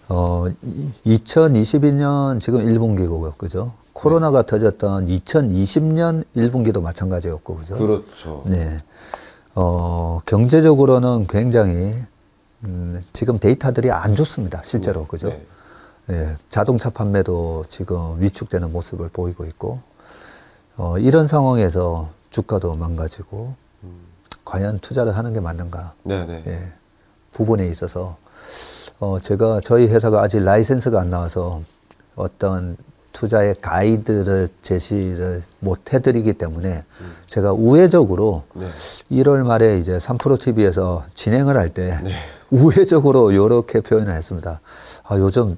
2022년 지금 1분기고 그죠? 코로나가 터졌던 2020년 1분기도 마찬가지였고 그죠? 그렇죠. 네. 경제적으로는 굉장히 지금 데이터들이 안 좋습니다. 실제로 그죠? 네. 예, 자동차 판매도 지금 위축되는 모습을 보이고 있고, 이런 상황에서 주가도 망가지고, 과연 투자를 하는 게 맞는가? 네네. 예, 부분에 있어서 제가 저희 회사가 아직 라이센스가 안 나와서 어떤 투자의 가이드를 제시를 못 해드리기 때문에 제가 우회적으로 네. 1월 말에 이제 3프로TV에서 진행을 할 때 네. 우회적으로 이렇게 표현을 했습니다. 요즘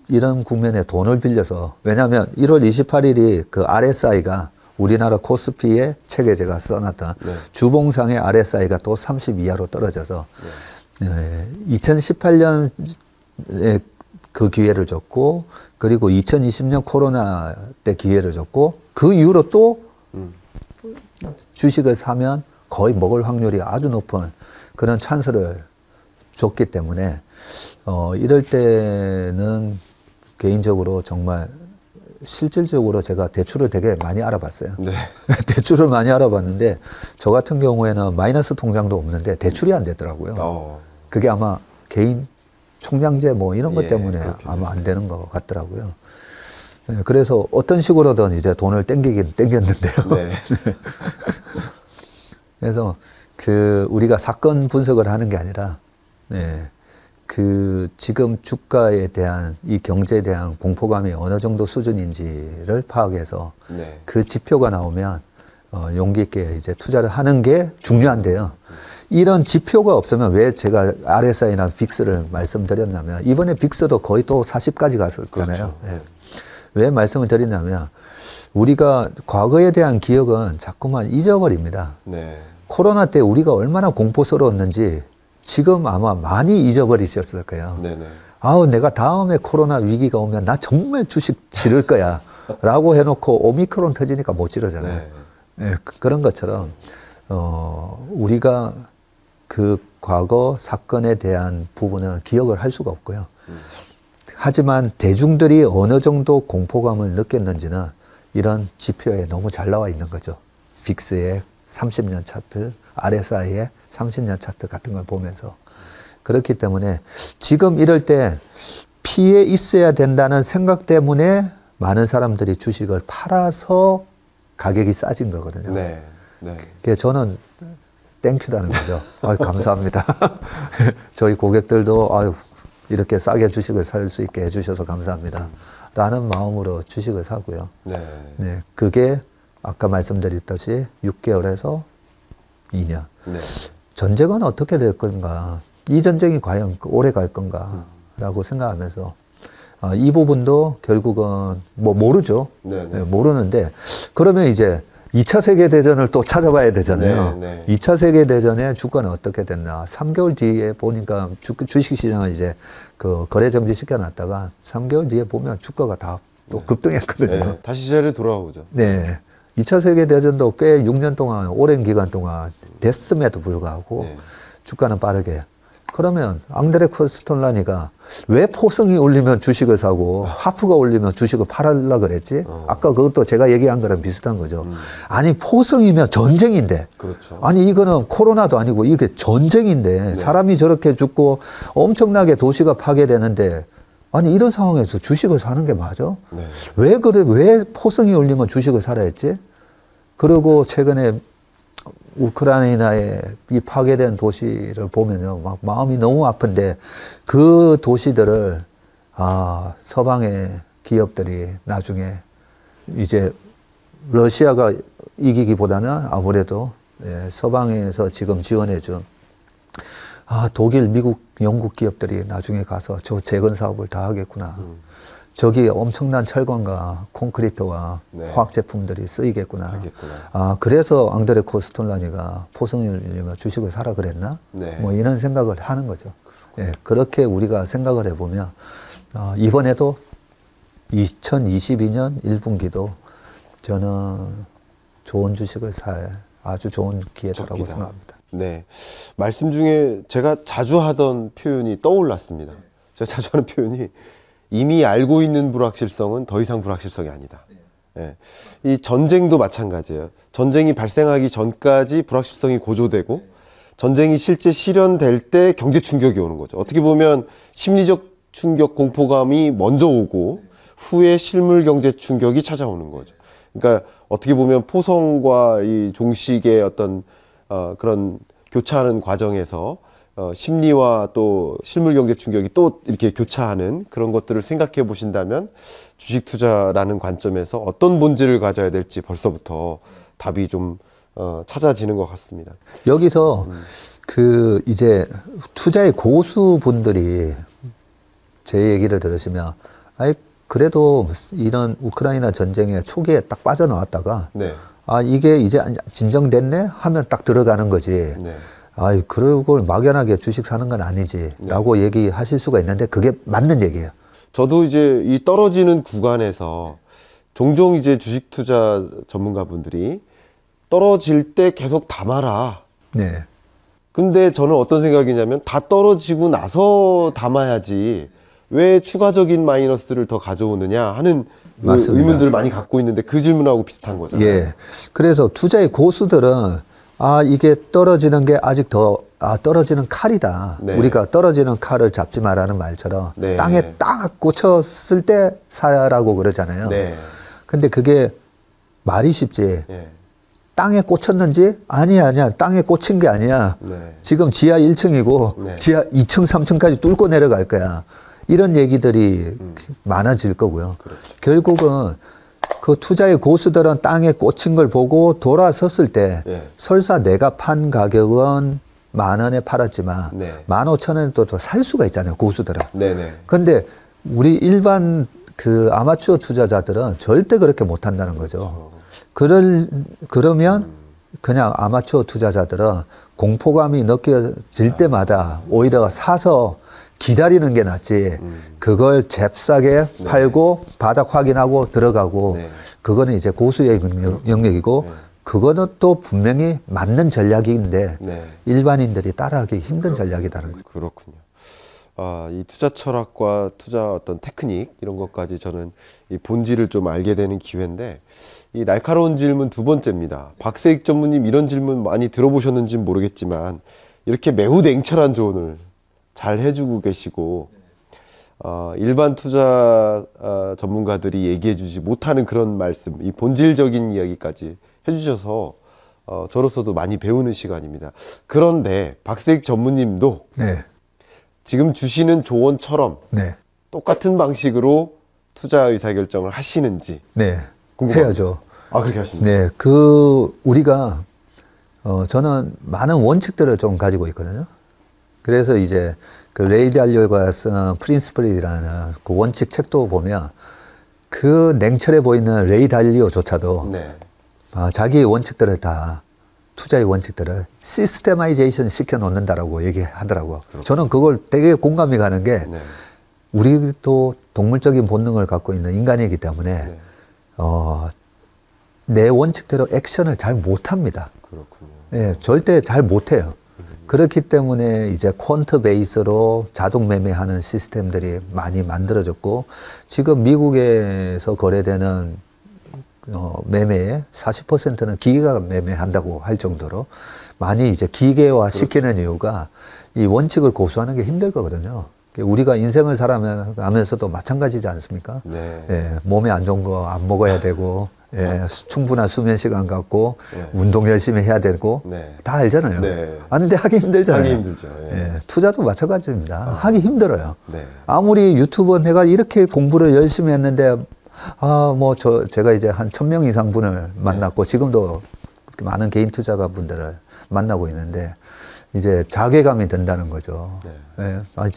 이런 국면에 돈을 빌려서, 왜냐하면 1월 28일이 그 RSI가 우리나라 코스피의 책에 제가 써놨던 네. 주봉상의 RSI가 또 30 이하로 떨어져서 네. 2018년에 그 기회를 줬고, 그리고 2020년 코로나 때 기회를 줬고, 그 이후로 또 주식을 사면 거의 먹을 확률이 아주 높은 그런 찬스를 줬기 때문에 이럴 때는 개인적으로 정말 실질적으로 제가 대출을 되게 많이 알아봤어요. 네. 대출을 많이 알아봤는데 저 같은 경우에는 마이너스 통장도 없는데 대출이 안 되더라고요. 그게 아마 개인 총량제 뭐 이런 것 때문에 그렇군요. 아마 안 되는 것 같더라고요. 네, 그래서 어떤 식으로든 이제 돈을 땡기긴 땡겼는데요. 네. 그래서 우리가 사건 분석을 하는 게 아니라 네, 지금 주가에 대한 이 경제에 대한 공포감이 어느 정도 수준인지를 파악해서 네. 그 지표가 나오면 용기 있게 이제 투자를 하는 게 중요한데요. 이런 지표가 없으면 왜 제가 RSI나 빅스를 말씀드렸냐면, 이번에 빅스도 거의 또 40까지 갔었잖아요. 그렇죠. 네. 왜 말씀을 드리냐면 우리가 과거에 대한 기억은 자꾸만 잊어버립니다. 네. 코로나 때 우리가 얼마나 공포스러웠는지 지금 아마 많이 잊어버리셨을 거예요. 네네. 내가 다음에 코로나 위기가 오면 나 정말 주식 지를 거야 라고 해놓고 오미크론 터지니까 못 지르잖아요. 네. 네, 그런 것처럼 우리가 그 과거 사건에 대한 부분은 기억을 할 수가 없고요. 하지만 대중들이 어느 정도 공포감을 느꼈는지는 이런 지표에 너무 잘 나와 있는 거죠. 빅스의 30년 차트, RSI의 30년 차트 같은 걸 보면서. 그렇기 때문에 지금 이럴 때 피해 있어야 된다는 생각 때문에 많은 사람들이 주식을 팔아서 가격이 싸진 거거든요. 네. 네. 그래서 저는 땡큐라는 거죠. 감사합니다. 저희 고객들도 이렇게 싸게 주식을 살 수 있게 해주셔서 감사합니다. 라는 마음으로 주식을 사고요. 네. 네. 그게 아까 말씀드렸듯이 6개월에서 2년. 네. 전쟁은 어떻게 될 건가? 이 전쟁이 과연 오래 갈 건가? 라고 생각하면서 이 부분도 결국은 모르죠. 네, 모르는데 그러면 이제 2차 세계대전을 또 찾아봐야 되잖아요. 네, 네. 2차 세계대전에 주가는 어떻게 됐나. 3개월 뒤에 보니까 주식시장을 이제 거래 정지 시켜놨다가 3개월 뒤에 보면 주가가 다 또 급등했거든요. 네, 다시 자리에 돌아오죠. 네. 2차 세계대전도 꽤 6년 동안, 오랜 기간 동안 됐음에도 불구하고 주가는 빠르게. 그러면 앙드레 코스톨라니가 왜 포성이 올리면 주식을 사고 하프가 올리면 주식을 팔으려고 그랬지? 아까 그것도 제가 얘기한 거랑 비슷한 거죠. 아니 포성이면 전쟁인데. 그렇죠. 아니 이거는 코로나도 아니고 이게 전쟁인데 네. 사람이 저렇게 죽고 엄청나게 도시가 파괴되는데 아니 이런 상황에서 주식을 사는 게 맞아? 네. 왜 포성이 올리면 주식을 사라 했지? 그리고 최근에 우크라이나의 이 파괴된 도시를 보면요, 막 마음이 너무 아픈데 그 도시들을 서방의 기업들이 나중에 이제 러시아가 이기기보다는 아무래도 서방에서 지금 지원해준 독일, 미국, 영국 기업들이 나중에 가서 저 재건 사업을 다 하겠구나. 저기 엄청난 철광과 콘크리트와 네. 화학 제품들이 쓰이겠구나. 그래서 앙드레 코스톨라니가 포성이면 주식을 사라 그랬나? 네. 뭐 이런 생각을 하는 거죠. 예, 그렇게 우리가 생각을 해보면 이번에도 2022년 1분기도 저는 좋은 주식을 살 아주 좋은 기회다라고 생각합니다. 네, 말씀 중에 제가 자주 하던 표현이 떠올랐습니다. 제가 자주 하는 표현이 이미 알고 있는 불확실성은 더 이상 불확실성이 아니다. 예. 이 전쟁도 마찬가지예요. 전쟁이 발생하기 전까지 불확실성이 고조되고 전쟁이 실제 실현될 때 경제 충격이 오는 거죠. 어떻게 보면 심리적 충격, 공포감이 먼저 오고 후에 실물 경제 충격이 찾아오는 거죠. 그러니까 어떻게 보면 포성과 이 종식의 어떤 그런 교차하는 과정에서 심리와 또 실물 경제 충격이 또 이렇게 교차하는 그런 것들을 생각해 보신다면 주식 투자라는 관점에서 어떤 본질을 가져야 될지 벌써부터 답이 좀 찾아지는 것 같습니다. 여기서 그 이제 투자의 고수분들이 제 얘기를 들으시면 아이 그래도 이런 우크라이나 전쟁의 초기에 딱 빠져나왔다가 네. 아 이게 이제 진정됐네 하면 딱 들어가는 거지. 네. 아이 그걸 막연하게 주식 사는 건 아니지라고 얘기하실 수가 있는데 그게 맞는 얘기예요. 저도 이제 이 떨어지는 구간에서 종종 이제 주식 투자 전문가분들이 떨어질 때 계속 담아라. 네. 근데 저는 어떤 생각이냐면 다 떨어지고 나서 담아야지 왜 추가적인 마이너스를 더 가져오느냐 하는 맞습니다. 의문들을 많이 갖고 있는데 그 질문하고 비슷한 거잖아요. 예. 그래서 투자의 고수들은 아 이게 떨어지는 게 아직 더 떨어지는 칼이다. 네. 우리가 떨어지는 칼을 잡지 마라는 말처럼 네. 땅에 딱 꽂혔을 때 사라고 그러잖아요. 네. 근데 그게 말이 쉽지. 네. 땅에 꽂혔는지 아니야 땅에 꽂힌 게 아니야. 네. 지금 지하 1층이고 네. 지하 2층 3층까지 뚫고 내려갈 거야. 이런 얘기들이 많아질 거고요. 그렇죠. 결국은 그 투자의 고수들은 땅에 꽂힌 걸 보고 돌아섰을 때 네. 설사 내가 판 가격은 10,000원에 팔았지만 네. 15,000원에도 더 살 수가 있잖아요. 고수들은. 네네. 근데 우리 일반 그 아마추어 투자자들은 절대 그렇게 못 한다는 거죠. 그러면 그냥 아마추어 투자자들은 공포감이 느껴질 때마다 오히려 사서 기다리는 게 낫지. 그걸 잽싸게 팔고 바닥 확인하고 들어가고 네. 그거는 이제 고수의 영역이고 그거는 또 분명히 맞는 전략인데 네. 일반인들이 따라하기 힘든 전략이라는 거죠. 그렇군요. 이 투자 철학과 투자 어떤 테크닉 이런 것까지 저는 이 본질을 좀 알게 되는 기회인데 이 날카로운 질문 두 번째입니다. 박세익 전무님 이런 질문 많이 들어보셨는지는 모르겠지만 이렇게 매우 냉철한 조언을 잘 해주고 계시고 일반 투자 전문가들이 얘기해주지 못하는 그런 말씀, 이 본질적인 이야기까지 해주셔서 저로서도 많이 배우는 시간입니다. 그런데 박세익 전무님도 네. 지금 주시는 조언처럼 네. 똑같은 방식으로 투자 의사결정을 하시는지 네. 궁금합니다. 해야죠. 그렇게 하십니까? 네. 우리가 저는 많은 원칙들을 좀 가지고 있거든요. 그래서 이제 그 레이 달리오가 쓴 프린시플이라는 그 원칙 책도 보면 그 냉철해 보이는 레이 달리오조차도 네. 자기의 원칙들을 다 투자의 원칙들을 시스테마이제이션 시켜 놓는다라고 얘기하더라고요. 그렇구나. 저는 그걸 되게 공감이 가는 게 네. 우리도 동물적인 본능을 갖고 있는 인간이기 때문에 네. 내 원칙대로 액션을 잘 못합니다. 그렇군요. 예, 절대 잘 못해요. 그렇기 때문에 이제 퀀트 베이스로 자동 매매하는 시스템들이 많이 만들어졌고 지금 미국에서 거래되는 매매의 40%는 기계가 매매한다고 할 정도로 많이 이제 기계화 시키는 이유가 이 원칙을 고수하는 게 힘들 거거든요. 우리가 인생을 살아가면서도 마찬가지지 않습니까? 네. 예, 몸에 안 좋은 거 안 먹어야 되고, 예, 충분한 수면 시간 갖고, 네. 운동 열심히 해야 되고, 네. 다 알잖아요. 네. 아는데 하기 힘들잖아요. 하기 힘들죠. 예. 예, 투자도 마찬가지입니다. 하기 힘들어요. 네. 아무리 유튜버 내가 이렇게 공부를 열심히 했는데, 제가 이제 한 1,000명 이상 분을 만났고, 지금도 많은 개인 투자가 분들을 만나고 있는데, 이제 자괴감이 든다는 거죠. 네. 예,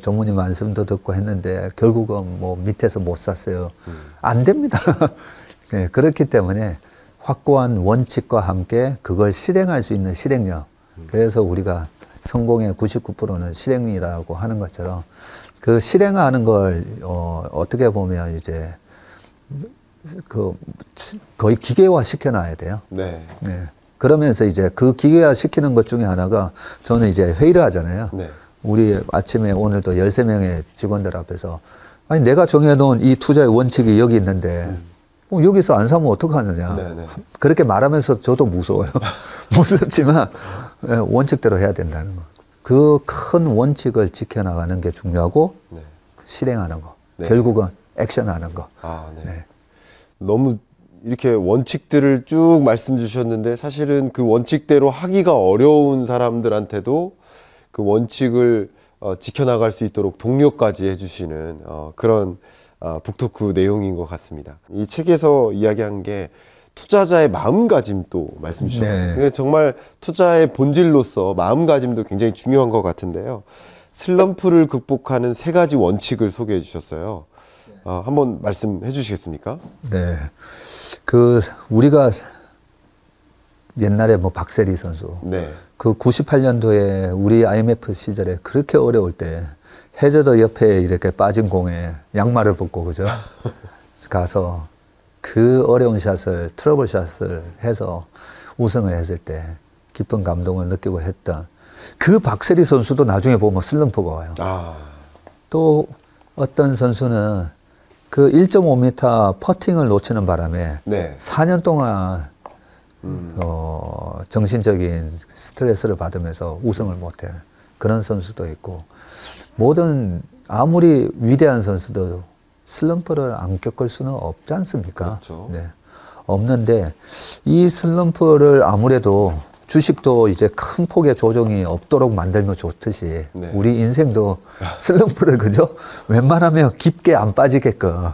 전무님 말씀도 듣고 했는데, 결국은 밑에서 못 샀어요. 안 됩니다. 예, 그렇기 때문에 확고한 원칙과 함께 그걸 실행할 수 있는 실행력. 그래서 우리가 성공의 99%는 실행이라고 하는 것처럼 그 실행하는 걸, 어떻게 보면 이제 거의 기계화 시켜놔야 돼요. 네. 네. 그러면서 이제 그 기계화 시키는 것 중에 하나가 저는 이제 회의를 하잖아요. 네. 우리 아침에 오늘도 13명의 직원들 앞에서 아니 내가 정해놓은 이 투자의 원칙이 여기 있는데 여기서 안 사면 어떡하느냐. 네. 그렇게 말하면서 저도 무서워요. 무섭지만 원칙대로 해야 된다는 거. 그 큰 원칙을 지켜나가는 게 중요하고 네. 실행하는 거. 네. 결국은 액션하는 거. 네. 네. 너무 이렇게 원칙들을 쭉 말씀 주셨는데 사실은 그 원칙대로 하기가 어려운 사람들한테도 그 원칙을 지켜나갈 수 있도록 독려까지 해주시는 그런 북토크 내용인 것 같습니다. 이 책에서 이야기한 게 투자자의 마음가짐도 말씀 주셨어요. 네. 정말 투자의 본질로서 마음가짐도 굉장히 중요한 것 같은데요. 슬럼프를 극복하는 3가지 원칙을 소개해 주셨어요. 한번 말씀해 주시겠습니까? 네. 우리가 옛날에 뭐 박세리 선수. 네. 그 98년도에 우리 IMF 시절에 그렇게 어려울 때 해저드 옆에 이렇게 빠진 공에 양말을 벗고, 그죠? 가서 그 어려운 샷을, 트러블 샷을 해서 우승을 했을 때 기쁜 감동을 느끼고 했던 그 박세리 선수도 나중에 보면 슬럼프가 와요. 또 어떤 선수는 그 1.5m 퍼팅을 놓치는 바람에 네. 4년 동안 정신적인 스트레스를 받으면서 우승을 못해. 그런 선수도 있고, 아무리 위대한 선수도 슬럼프를 안 겪을 수는 없지 않습니까? 그렇죠. 네. 없는데, 이 슬럼프를 아무래도 주식도 이제 큰 폭의 조정이 없도록 만들면 좋듯이, 네. 우리 인생도 슬럼프를, 그죠? 웬만하면 깊게 안 빠지게끔,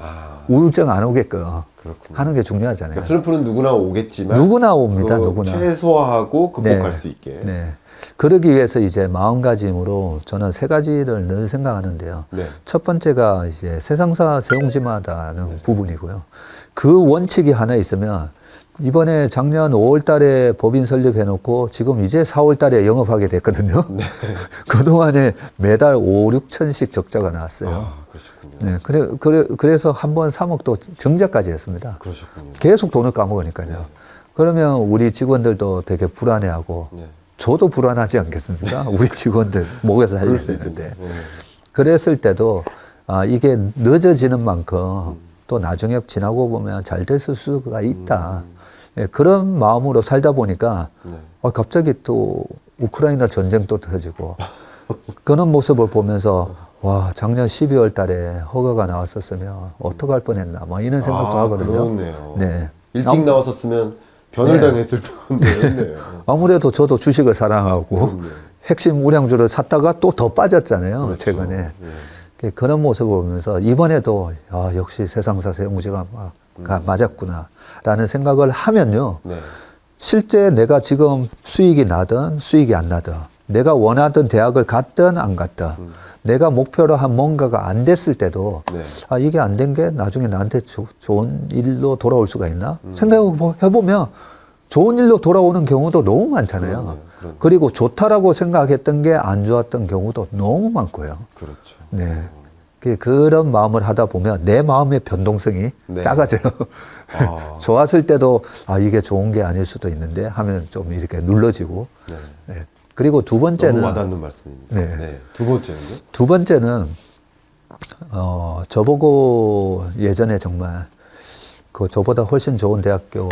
우울증 안 오게끔 그렇군요. 하는 게 중요하잖아요. 그러니까 슬럼프는 누구나 오겠지만 누구나 옵니다. 누구나. 최소화하고 극복할 네. 수 있게. 네. 그러기 위해서 이제 마음가짐으로 저는 3가지를 늘 생각하는데요. 네. 첫 번째가 이제 세상사 세옹지마다는 부분이고요. 그 원칙이 하나 있으면, 이번에 작년 5월 달에 법인 설립해놓고 지금 이제 4월 달에 영업하게 됐거든요. 네. 그동안에 매달 5, 6천씩 적자가 나왔어요. 그러셨군요. 네. 그래서 한 번 3억도 정자까지 했습니다. 그러셨군요. 계속 돈을 까먹으니까요. 네. 그러면 우리 직원들도 되게 불안해하고, 네. 저도 불안하지 않겠습니까? 우리 직원들 목에서 살릴 수 있는데. 그랬을 때도 이게 늦어지는 만큼 또 나중에 지나고 보면 잘 됐을 수가 있다. 예, 그런 마음으로 살다 보니까 네. 갑자기 또 우크라이나 전쟁도 터지고 그런 모습을 보면서, 와, 작년 12월 달에 허가가 나왔었으면 어떡할 뻔했나, 뭐 이런 생각도 하거든요. 그렇네요. 네. 일찍 나왔었으면 변을 네. 당했을 뻔했네요. 아무래도 저도 주식을 사랑하고 핵심 우량주를 샀다가 또 더 빠졌잖아요. 그렇죠. 최근에. 그런 모습을 보면서 이번에도 역시 세상사 세옹지가 맞았구나 라는 생각을 하면요. 네. 실제 내가 지금 수익이 나든 수익이 안 나든, 내가 원하던 대학을 갔든 안 갔든, 내가 목표로 한 뭔가가 안 됐을 때도 네. 이게 안 된 게 나중에 나한테 좋은 일로 돌아올 수가 있나? 생각해보면 좋은 일로 돌아오는 경우도 너무 많잖아요. 그러네요. 그리고 좋다라고 생각했던 게 안 좋았던 경우도 너무 많고요. 그렇죠. 네. 그런 마음을 하다 보면 내 마음의 변동성이 네. 작아져요. 좋았을 때도 이게 좋은 게 아닐 수도 있는데 하면 좀 이렇게 눌러지고. 네. 네. 그리고 두 번째는, 너무 와닿는 말씀입니다. 네. 네. 두 번째는요? 두 번째는 저보고 예전에 정말 저보다 훨씬 좋은 대학교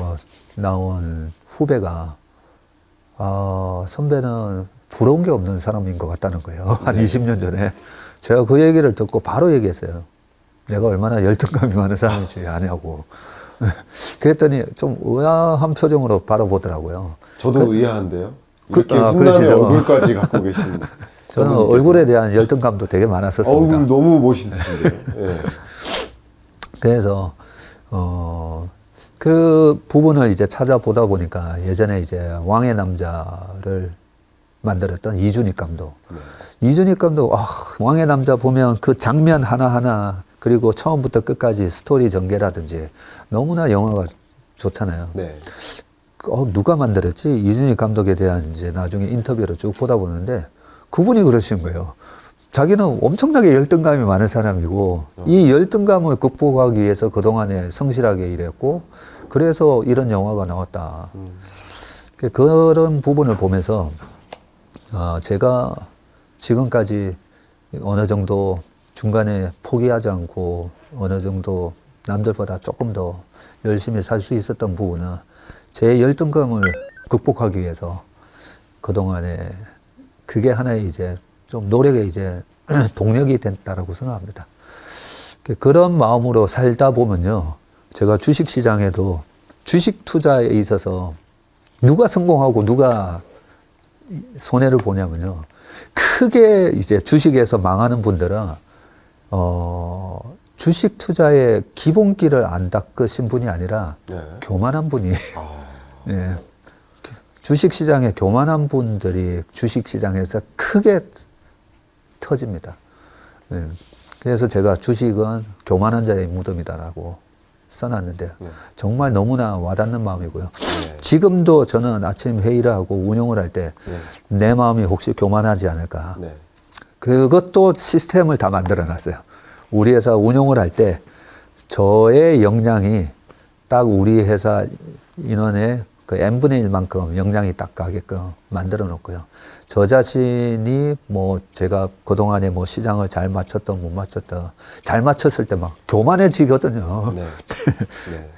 나온 후배가 선배는 부러운 게 없는 사람인 것 같다는 거예요. 한 20년 전에. 제가 그 얘기를 듣고 바로 얘기했어요. 내가 얼마나 열등감이 많은 사람인지 아냐고. 그랬더니 좀 의아한 표정으로 바라보더라고요. 저도 의아한데요. 이렇게 훈남의 그러시죠. 얼굴까지 갖고 계신. 저는 얼굴에 대한 열등감도 되게 많았었습니다. 얼굴 너무 멋있으신데요. 네. 그래서 그 부분을 이제 찾아보다 보니까 예전에 이제 왕의 남자를 만들었던 이준익 감독. 이준익 감독, 왕의 남자 보면 그 장면 하나하나, 그리고 처음부터 끝까지 스토리 전개라든지 너무나 영화가 좋잖아요. 네. 누가 만들었지? 이준익 감독에 대한 이제 나중에 인터뷰를 쭉 보다 보는데 그분이 그러신 거예요. 자기는 엄청나게 열등감이 많은 사람이고 이 열등감을 극복하기 위해서 그동안에 성실하게 일했고 그래서 이런 영화가 나왔다. 그런 부분을 보면서 제가 지금까지 어느 정도 중간에 포기하지 않고 어느 정도 남들보다 조금 더 열심히 살 수 있었던 부분은 제 열등감을 극복하기 위해서 그동안에 그게 하나의 이제 좀 노력의 이제 동력이 됐다라고 생각합니다. 그런 마음으로 살다 보면요. 제가 주식 시장에도 주식 투자에 있어서 누가 성공하고 누가 손해를 보냐면요. 크게 이제 주식에서 망하는 분들은 주식 투자의 기본기를 안 닦으신 분이 아니라 네. 교만한 분이 예. 주식 시장에 교만한 분들이 주식 시장에서 크게 터집니다. 예. 그래서 제가 주식은 교만한 자의 무덤이다라고 써놨는데요. 네. 정말 너무나 와닿는 마음이고요. 네. 지금도 저는 아침 회의를 하고 운용을 할 때 내 마음이 혹시 교만하지 않을까. 네. 그것도 시스템을 다 만들어 놨어요. 우리 회사 운용을 할 때 저의 역량이 딱 우리 회사 인원의 그 n분의 1만큼 역량이 딱 가게끔 만들어 놓고요. 저 자신이 뭐 제가 그동안에 뭐 시장을 잘 맞췄던 못 맞췄던 잘 맞췄을 때 막 교만해지거든요. 네.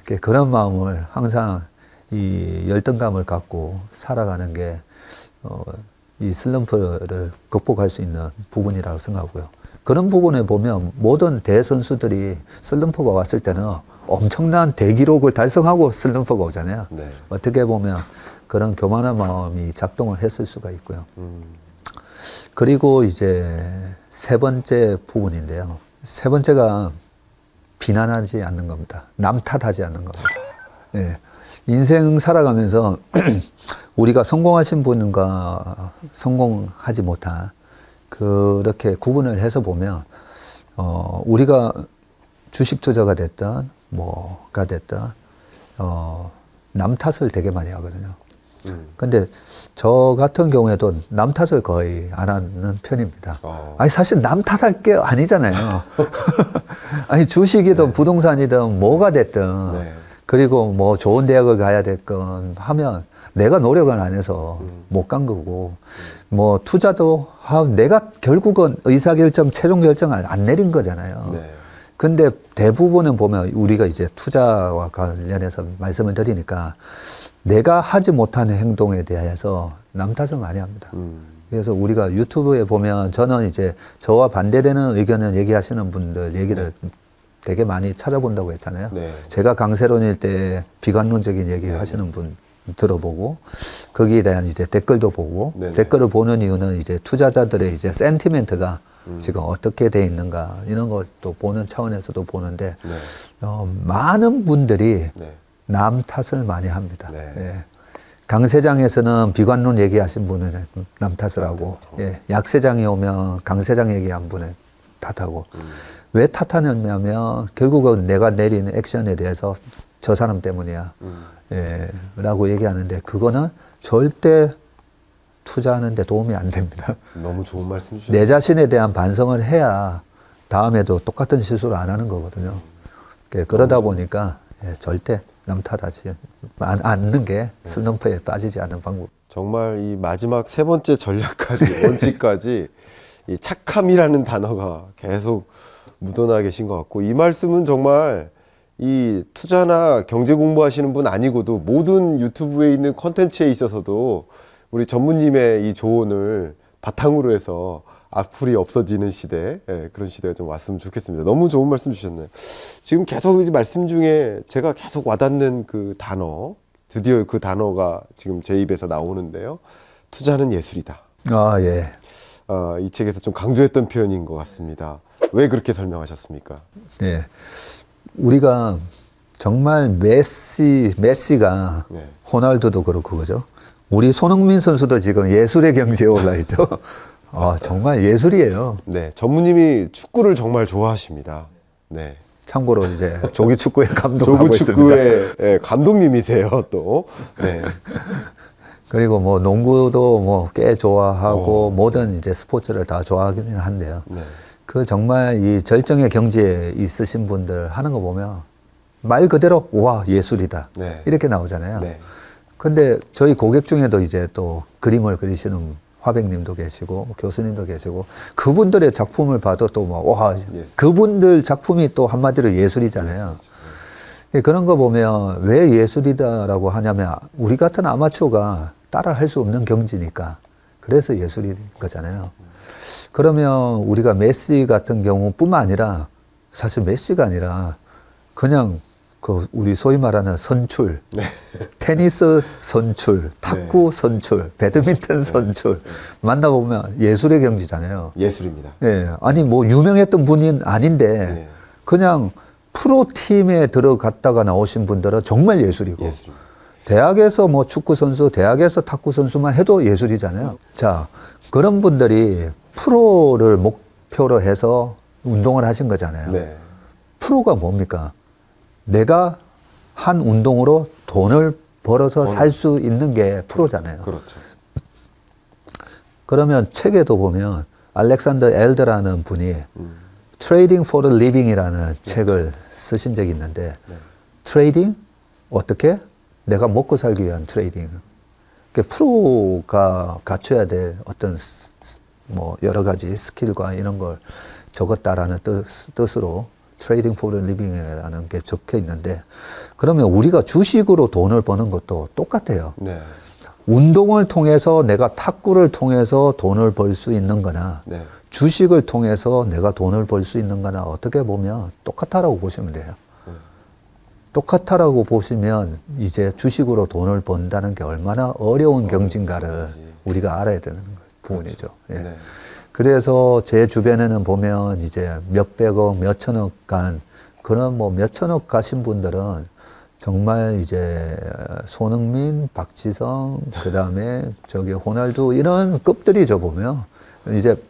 네. 그런 마음을 항상 이 열등감을 갖고 살아가는 게 이 슬럼프를 극복할 수 있는 부분이라고 생각하고요. 그런 부분에 보면 모든 대선수들이 슬럼프가 왔을 때는 엄청난 대기록을 달성하고 슬럼프가 오잖아요. 네. 어떻게 보면 그런 교만한 마음이 작동을 했을 수가 있고요. 그리고 이제 세 번째 부분인데요. 세 번째가 비난하지 않는 겁니다. 남 탓하지 않는 겁니다. 네. 인생 살아가면서 우리가 성공하신 분과 성공하지 못한 그렇게 구분을 해서 보면 우리가 주식 투자가 됐든 뭐가 됐든 남 탓을 되게 많이 하거든요. 근데 저 같은 경우에도 남 탓을 거의 안 하는 편입니다. 아니 사실 남 탓할 게 아니잖아요. 아니 주식이든 네. 부동산이든 뭐가 됐든 네. 그리고 뭐 좋은 대학을 가야 됐건 하면 내가 노력을 안 해서 못 간 거고 뭐 투자도 내가 결국은 의사결정, 최종 결정을 안 내린 거잖아요. 네. 근데 대부분은 보면 우리가 이제 투자와 관련해서 말씀을 드리니까 내가 하지 못한 행동에 대해서 남 탓을 많이 합니다. 그래서 우리가 유튜브에 보면 저는 이제 저와 반대되는 의견을 얘기하시는 분들 얘기를 되게 많이 찾아본다고 했잖아요. 네. 제가 강세론일 때 비관론적인 얘기 하시는 분 들어보고 거기에 대한 이제 댓글도 보고 네네. 댓글을 보는 이유는 이제 투자자들의 이제 센티멘트가 지금 어떻게 돼 있는가 이런 것도 보는 차원에서도 보는데 네. 많은 분들이 네. 남 탓을 많이 합니다. 네. 예. 강세장에서는 비관론 얘기하신 분은 남 탓을 하고 예. 약세장에 오면 강세장 얘기한 분을 탓하고 왜 탓하냐면 결국은 내가 내린 액션에 대해서 저 사람 때문이야 예. 라고 얘기하는데 그거는 절대 투자하는데 도움이 안 됩니다. 너무 좋은 말씀 주셨네요. 내 자신에 대한 반성을 해야 다음에도 똑같은 실수를 안 하는 거거든요. 그러다 보니까 예, 절대 남 탓하지 않는 게 슬럼프에 빠지지 않는 방법. 정말 이 마지막 세 번째 전략까지 원칙까지 이 착함이라는 단어가 계속 묻어나 계신 것 같고 이 말씀은 정말 이 투자나 경제 공부하시는 분 아니고도 모든 유튜브에 있는 컨텐츠에 있어서도 우리 전무님의 이 조언을 바탕으로 해서 악플이 없어지는 시대, 예, 그런 시대가 좀 왔으면 좋겠습니다. 너무 좋은 말씀 주셨네요. 지금 계속 이제 말씀 중에 제가 계속 와닿는 그 단어, 드디어 그 단어가 지금 제 입에서 나오는데요. 투자는 예술이다. 아, 예. 이 책에서 좀 강조했던 표현인 것 같습니다. 왜 그렇게 설명하셨습니까? 네. 우리가 정말 메시가 네. 호날두도 그렇고 그죠? 우리 손흥민 선수도 지금 예술의 경지에 올라 있죠. 아, 정말 예술이에요. 네, 전무님이 축구를 정말 좋아하십니다. 네. 참고로 이제 조기 축구의 감독하고 조기 축구의 예, 감독님이세요, 또. 네. 그리고 뭐 농구도 뭐 꽤 좋아하고 모든 이제 스포츠를 다 좋아하기는 한데요. 네. 그 정말 이 절정의 경지에 있으신 분들 하는 거 보면 말 그대로 와 예술이다 네. 이렇게 나오잖아요. 네. 근데 저희 고객 중에도 이제 또 그림을 그리시는 화백님도 계시고 교수님도 계시고 그분들의 작품을 봐도 또 뭐 와 그분들 작품이 또 한마디로 예술이잖아요. 그런 거 보면 왜 예술이다라고 하냐면 우리 같은 아마추어가 따라 할 수 없는 경지니까 그래서 예술인 거잖아요. 그러면 우리가 메시 같은 경우뿐만 아니라 사실 메시가 아니라 그냥 그 우리 소위 말하는 선출, 네. 테니스 선출, 탁구 네. 선출, 배드민턴 선출 만나보면 예술의 경지잖아요. 예술입니다. 예, 아니 뭐 유명했던 분이 아닌데 네. 그냥 프로 팀에 들어갔다가 나오신 분들은 정말 예술이고 예술입니다. 대학에서 뭐 축구 선수, 대학에서 탁구 선수만 해도 예술이잖아요. 자, 그런 분들이 프로를 목표로 해서 운동을 하신 거잖아요. 네. 프로가 뭡니까? 내가 한 운동으로 돈을 벌어서 살 수 있는 게 프로잖아요. 그렇죠. 그러면 책에도 보면 알렉산더 엘더라는 분이 Trading for the Living이라는 책을 쓰신 적이 있는데 트레이딩? 어떻게? 내가 먹고 살기 위한 트레이딩. 그러니까 프로가 갖춰야 될 어떤 뭐 여러 가지 스킬과 이런 걸 적었다라는 뜻으로 Trading for the Living이라는 게 적혀 있는데 그러면 우리가 주식으로 돈을 버는 것도 똑같아요. 네. 운동을 통해서 내가 탁구를 통해서 돈을 벌 수 있는 거나 네. 주식을 통해서 내가 돈을 벌 수 있는 거나 어떻게 보면 똑같다라고 보시면 돼요. 똑같다라고 보시면 이제 주식으로 돈을 번다는 게 얼마나 어려운 경진가를 우리가 알아야 되는 부분이죠. 예. 네. 그래서 제 주변에는 보면 이제 몇백억, 몇천억 간 그런 뭐 몇천억 가신 분들은 정말 이제 손흥민, 박지성, 그 다음에 저기 호날두 이런 급들이죠 보면 이제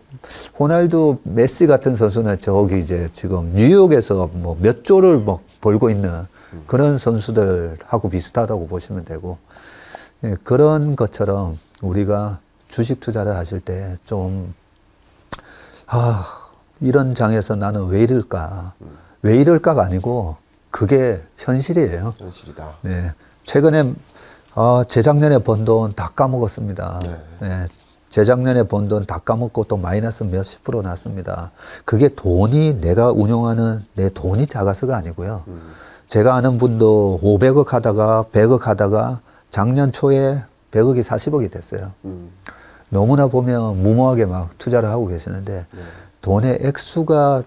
호날두, 메시 같은 선수는 저기 이제 지금 뉴욕에서 뭐 몇 조를 뭐 벌고 있는 그런 선수들하고 비슷하다고 보시면 되고 예, 그런 것처럼 우리가 주식 투자를 하실 때 좀 이런 장에서 나는 왜 이럴까? 왜 이럴까가 아니고 그게 현실이에요. 현실이다. 네. 최근에 재작년에 번 돈 다 까먹었습니다. 네. 네. 재작년에 번 돈 다 까먹고 또 마이너스 몇십 프로 났습니다. 그게 돈이 내가 운용하는 내 돈이 작아서가 아니고요. 제가 아는 분도 500억 하다가 100억 하다가 작년 초에 100억이 40억이 됐어요. 너무나 보면 무모하게 막 투자를 하고 계시는데 돈의 액수가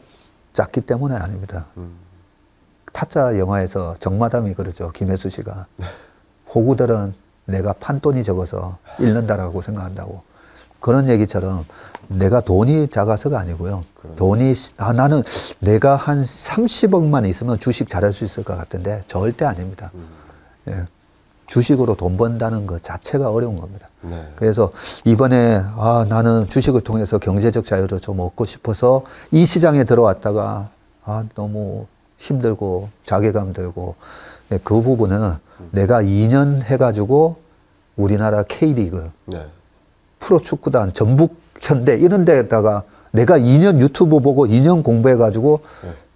작기 때문에 아닙니다. 타짜 영화에서 정마담이 그러죠. 김혜수 씨가. 호구들은 내가 판돈이 적어서 잃는다라고 생각한다고. 그런 얘기처럼 내가 돈이 작아서가 아니고요. 돈이 나는 내가 한 30억만 있으면 주식 잘할 수 있을 것 같은데 절대 아닙니다. 예. 주식으로 돈 번다는 것 자체가 어려운 겁니다. 네. 그래서 이번에 나는 주식을 통해서 경제적 자유를 좀 얻고 싶어서 이 시장에 들어왔다가 너무 힘들고 자괴감 들고 그 부분은 내가 2년 해가지고 우리나라 K리그 네. 프로축구단 전북 현대 이런 데다가 내가 2년 유튜브 보고 2년 공부해가지고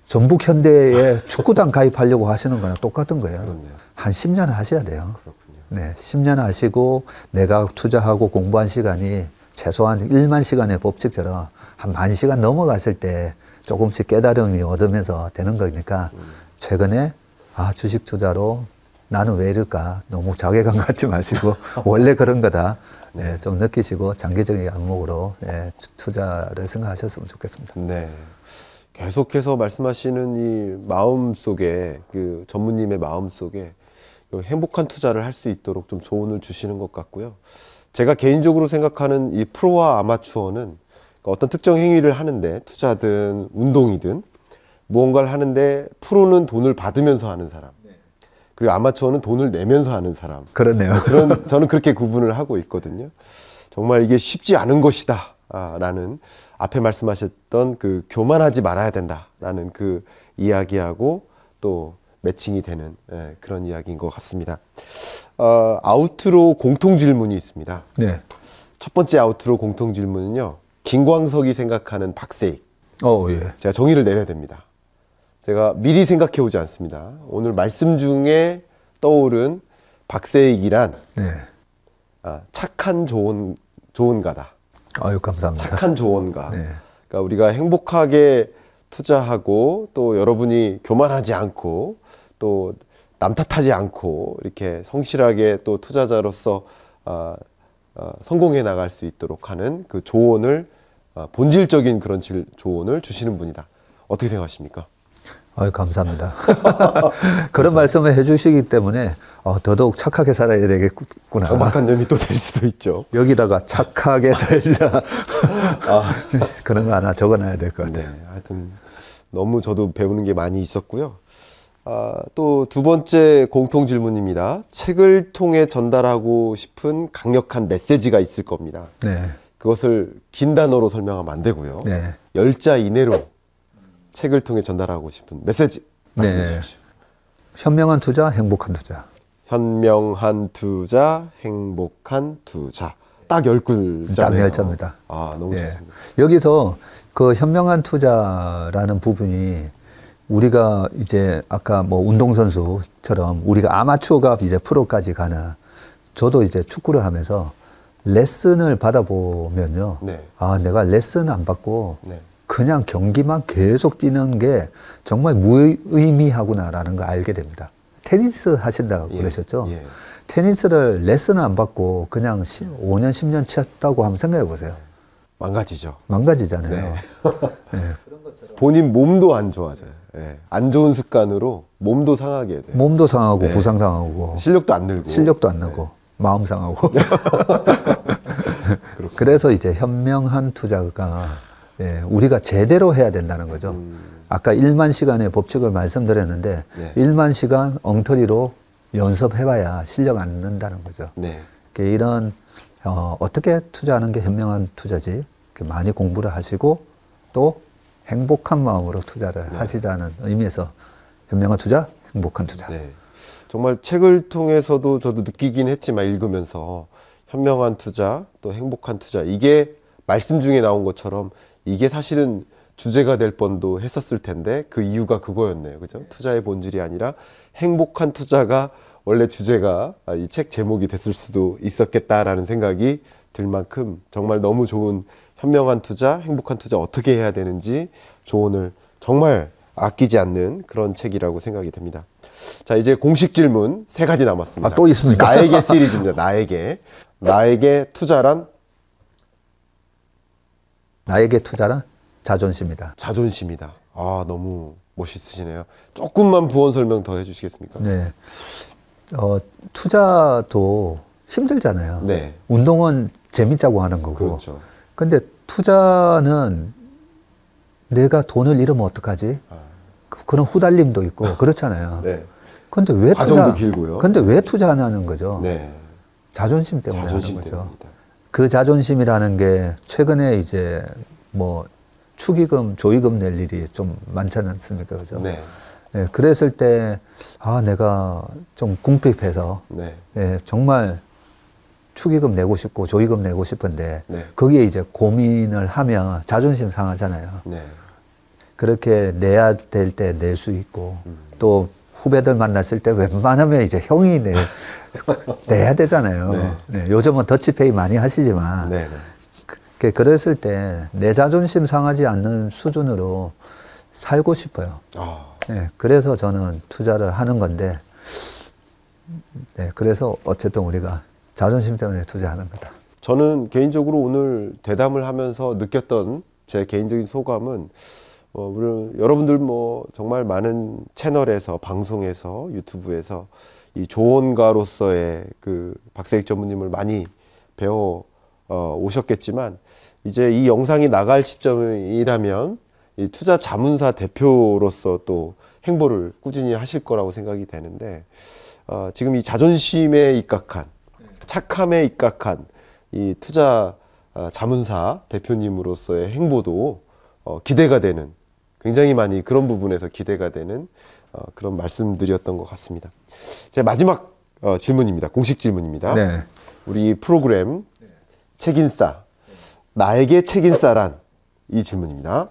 전북 현대에 축구단 가입하려고 하시는 거랑 똑같은 거예요. 그렇네요. 한 10년 하셔야 돼요. 그렇군요. 네, 10년 하시고 내가 투자하고 공부한 시간이 최소한 1만 시간의 법칙처럼 한 10,000시간 넘어갔을 때 조금씩 깨달음이 얻으면서 되는 거니까 최근에 주식 투자로 나는 왜 이럴까 너무 자괴감 갖지 마시고 원래 그런 거다 네, 좀 느끼시고 장기적인 안목으로 투자를 생각하셨으면 좋겠습니다. 네. 계속해서 말씀하시는 이 마음 속에 그 전무님의 마음 속에 행복한 투자를 할 수 있도록 좀 조언을 주시는 것 같고요. 제가 개인적으로 생각하는 이 프로와 아마추어는 어떤 특정 행위를 하는데 투자든 운동이든 무언가를 하는데 프로는 돈을 받으면서 하는 사람 그리고 아마추어는 돈을 내면서 하는 사람. 그렇네요. 저는 그렇게 구분을 하고 있거든요. 정말 이게 쉽지 않은 것이다 라는 앞에 말씀하셨던 그 교만하지 말아야 된다 라는 그 이야기하고 또 매칭이 되는 그런 이야기인 것 같습니다. 아우트로 공통 질문이 있습니다. 네. 첫 번째 아우트로 공통 질문은요. 김광석이 생각하는 박세익. 예. 제가 정의를 내려야 됩니다. 제가 미리 생각해 오지 않습니다. 오늘 말씀 중에 떠오른 박세익이란 네. 착한 조언가다. 아유, 감사합니다. 착한 조언가. 네. 그러니까 우리가 행복하게 투자하고 또 여러분이 교만하지 않고 또 남 탓하지 않고 이렇게 성실하게 또 투자자로서 성공해 나갈 수 있도록 하는 그 조언을 본질적인 그런 조언을 주시는 분이다. 어떻게 생각하십니까? 아유, 감사합니다. 그런 말씀을 해주시기 때문에 더더욱 착하게 살아야 되겠구나. 정박한 점이 또 될 수도 있죠. 여기다가 착하게 살자. 그런 거 하나 적어놔야 될 것 같아요. 네, 하여튼 너무 저도 배우는 게 많이 있었고요. 또 두 번째 공통 질문입니다. 책을 통해 전달하고 싶은 강력한 메시지가 있을 겁니다. 네. 그것을 긴 단어로 설명하면 안 되고요. 네. 10자 이내로 책을 통해 전달하고 싶은 메시지 말씀해 네. 주십시오. 현명한 투자, 행복한 투자. 현명한 투자, 행복한 투자. 딱 10글자네요. 딱 10자입니다. 너무 좋습니다. 여기서 그 현명한 투자라는 부분이 우리가 이제 아까 뭐 운동선수처럼 우리가 아마추어가 이제 프로까지 가는, 저도 이제 축구를 하면서 레슨을 받아보면요. 네. 내가 레슨 안 받고 네. 그냥 경기만 계속 뛰는 게 정말 무의미하구나라는 걸 알게 됩니다. 테니스 하신다고 그러셨죠? 예. 테니스를 레슨을 안 받고 그냥 5년, 10년 쳤다고 한번 생각해 보세요. 망가지죠. 망가지잖아요. 네. 네. 본인 몸도 안 좋아져요. 네. 안 좋은 습관으로 몸도 상하게 돼요. 몸도 상하고 네. 부상당하고 실력도 안 늘고. 실력도 안 나고 마음 상하고. 그래서 이제 현명한 투자가 우리가 제대로 해야 된다는 거죠. 아까 1만 시간의 법칙을 말씀드렸는데 네. 1만 시간 엉터리로 연습해봐야 실력 안 는다는 거죠. 네. 이런 어떻게 투자하는 게 현명한 투자지, 많이 공부를 하시고 또 행복한 마음으로 투자를 하시자는 의미에서 현명한 투자, 행복한 투자. 네. 정말 책을 통해서도 저도 느끼긴 했지만 읽으면서 현명한 투자, 또 행복한 투자, 이게 말씀 중에 나온 것처럼 이게 사실은 주제가 될 뻔도 했었을 텐데 그 이유가 그거였네요. 그죠? 투자의 본질이 아니라 행복한 투자가 원래 주제가 이 책 제목이 됐을 수도 있었겠다라는 생각이 들 만큼 정말 너무 좋은 현명한 투자, 행복한 투자 어떻게 해야 되는지 조언을 정말 아끼지 않는 그런 책이라고 생각이 됩니다. 자, 이제 공식 질문 3가지 남았습니다. 또 있습니까? 나에게 시리즈입니다. 나에게 투자란? 나에게 투자란 자존심이다. 자존심이다. 너무 멋있으시네요. 조금만 부연 설명 더 해주시겠습니까? 네. 투자도 힘들잖아요. 네. 운동은 재밌자고 하는 거고. 그렇죠. 근데 투자는 내가 돈을 잃으면 어떡하지? 그런 후달림도 있고 그렇잖아요. 네. 근데 왜 과정도 길고요. 근데 왜 투자하냐는 거죠. 네. 자존심 때문에 자존심 하는 거죠. 때문입니다. 그 자존심이라는 게 최근에 이제 뭐 축의금, 조의금 낼 일이 좀 많지 않습니까? 그죠? 네. 예, 그랬을 때, 내가 좀 궁핍해서, 네. 정말 축의금 내고 싶고 조의금 내고 싶은데, 네. 거기에 이제 고민을 하면 자존심 상하잖아요. 네. 그렇게 내야 될 때 낼 수 있고, 또 후배들 만났을 때 웬만하면 이제 형이 내야 되잖아요. 네. 네, 요즘은 더치페이 많이 하시지만, 네. 그랬을 때 내 자존심 상하지 않는 수준으로 살고 싶어요. 네, 그래서 저는 투자를 하는 건데, 그래서 어쨌든 우리가 자존심 때문에 투자하는 거다. 저는 개인적으로 오늘 대담을 하면서 느꼈던 제 개인적인 소감은 여러분들 정말 많은 채널에서, 방송에서, 유튜브에서 이 조언가로서의 그 박세익 전무님을 많이 배워 오셨겠지만, 이제 이 영상이 나갈 시점이라면 이 투자 자문사 대표로서 또 행보를 꾸준히 하실 거라고 생각이 되는데, 지금 이 자존심에 입각한, 착함에 입각한 이 투자 자문사 대표님으로서의 행보도 기대가 되는, 굉장히 많이 그런 부분에서 기대가 되는 그런 말씀드렸던 것 같습니다. 제 마지막 질문입니다. 공식 질문입니다. 네. 우리 프로그램 책인싸, 나에게 책인싸란, 이 질문입니다.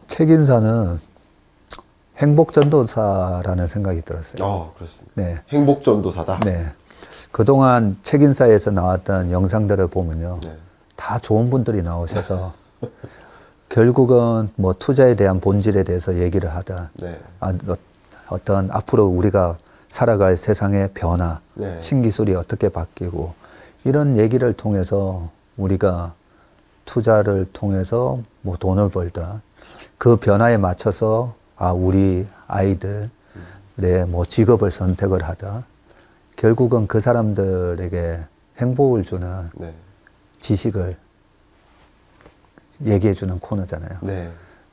책인사는 행복전도사라는 생각이 들었어요. 그렇습니다. 네. 행복전도사다. 네. 그동안 책인사에서 나왔던 영상들을 보면요. 네. 다 좋은 분들이 나오셔서 결국은 뭐 투자에 대한 본질에 대해서 얘기를 하다. 네. 어떤 앞으로 우리가 살아갈 세상의 변화, 네. 신기술이 어떻게 바뀌고 이런 얘기를 통해서 우리가 투자를 통해서 뭐 돈을 벌다. 그 변화에 맞춰서 우리 아이들의 뭐 직업을 선택을 하다 결국은 그 사람들에게 행복을 주는 네. 지식을 얘기해 주는 코너잖아요. 네.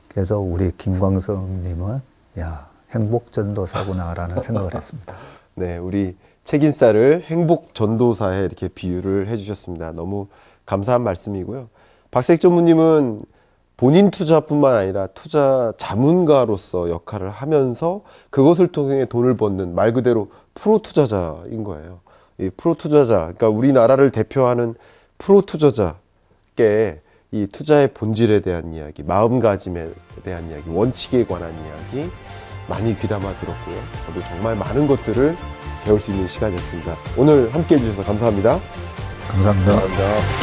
그래서 우리 김광석님은 야 행복전도사구나라는 생각을 했습니다. 네, 우리 책인쌀을 행복전도사에 이렇게 비유를 해주셨습니다. 너무 감사한 말씀이고요. 박색 전무님은 본인 투자뿐만 아니라 투자 자문가로서 역할을 하면서 그것을 통해 돈을 버는 말 그대로 프로 투자자인 거예요. 이 프로 투자자, 그러니까 우리나라를 대표하는 프로 투자자께 이 투자의 본질에 대한 이야기, 마음가짐에 대한 이야기, 원칙에 관한 이야기 많이 귀담아 들었고요. 저도 정말 많은 것들을 배울 수 있는 시간이었습니다. 오늘 함께 해주셔서 감사합니다. 감사합니다. 감사합니다.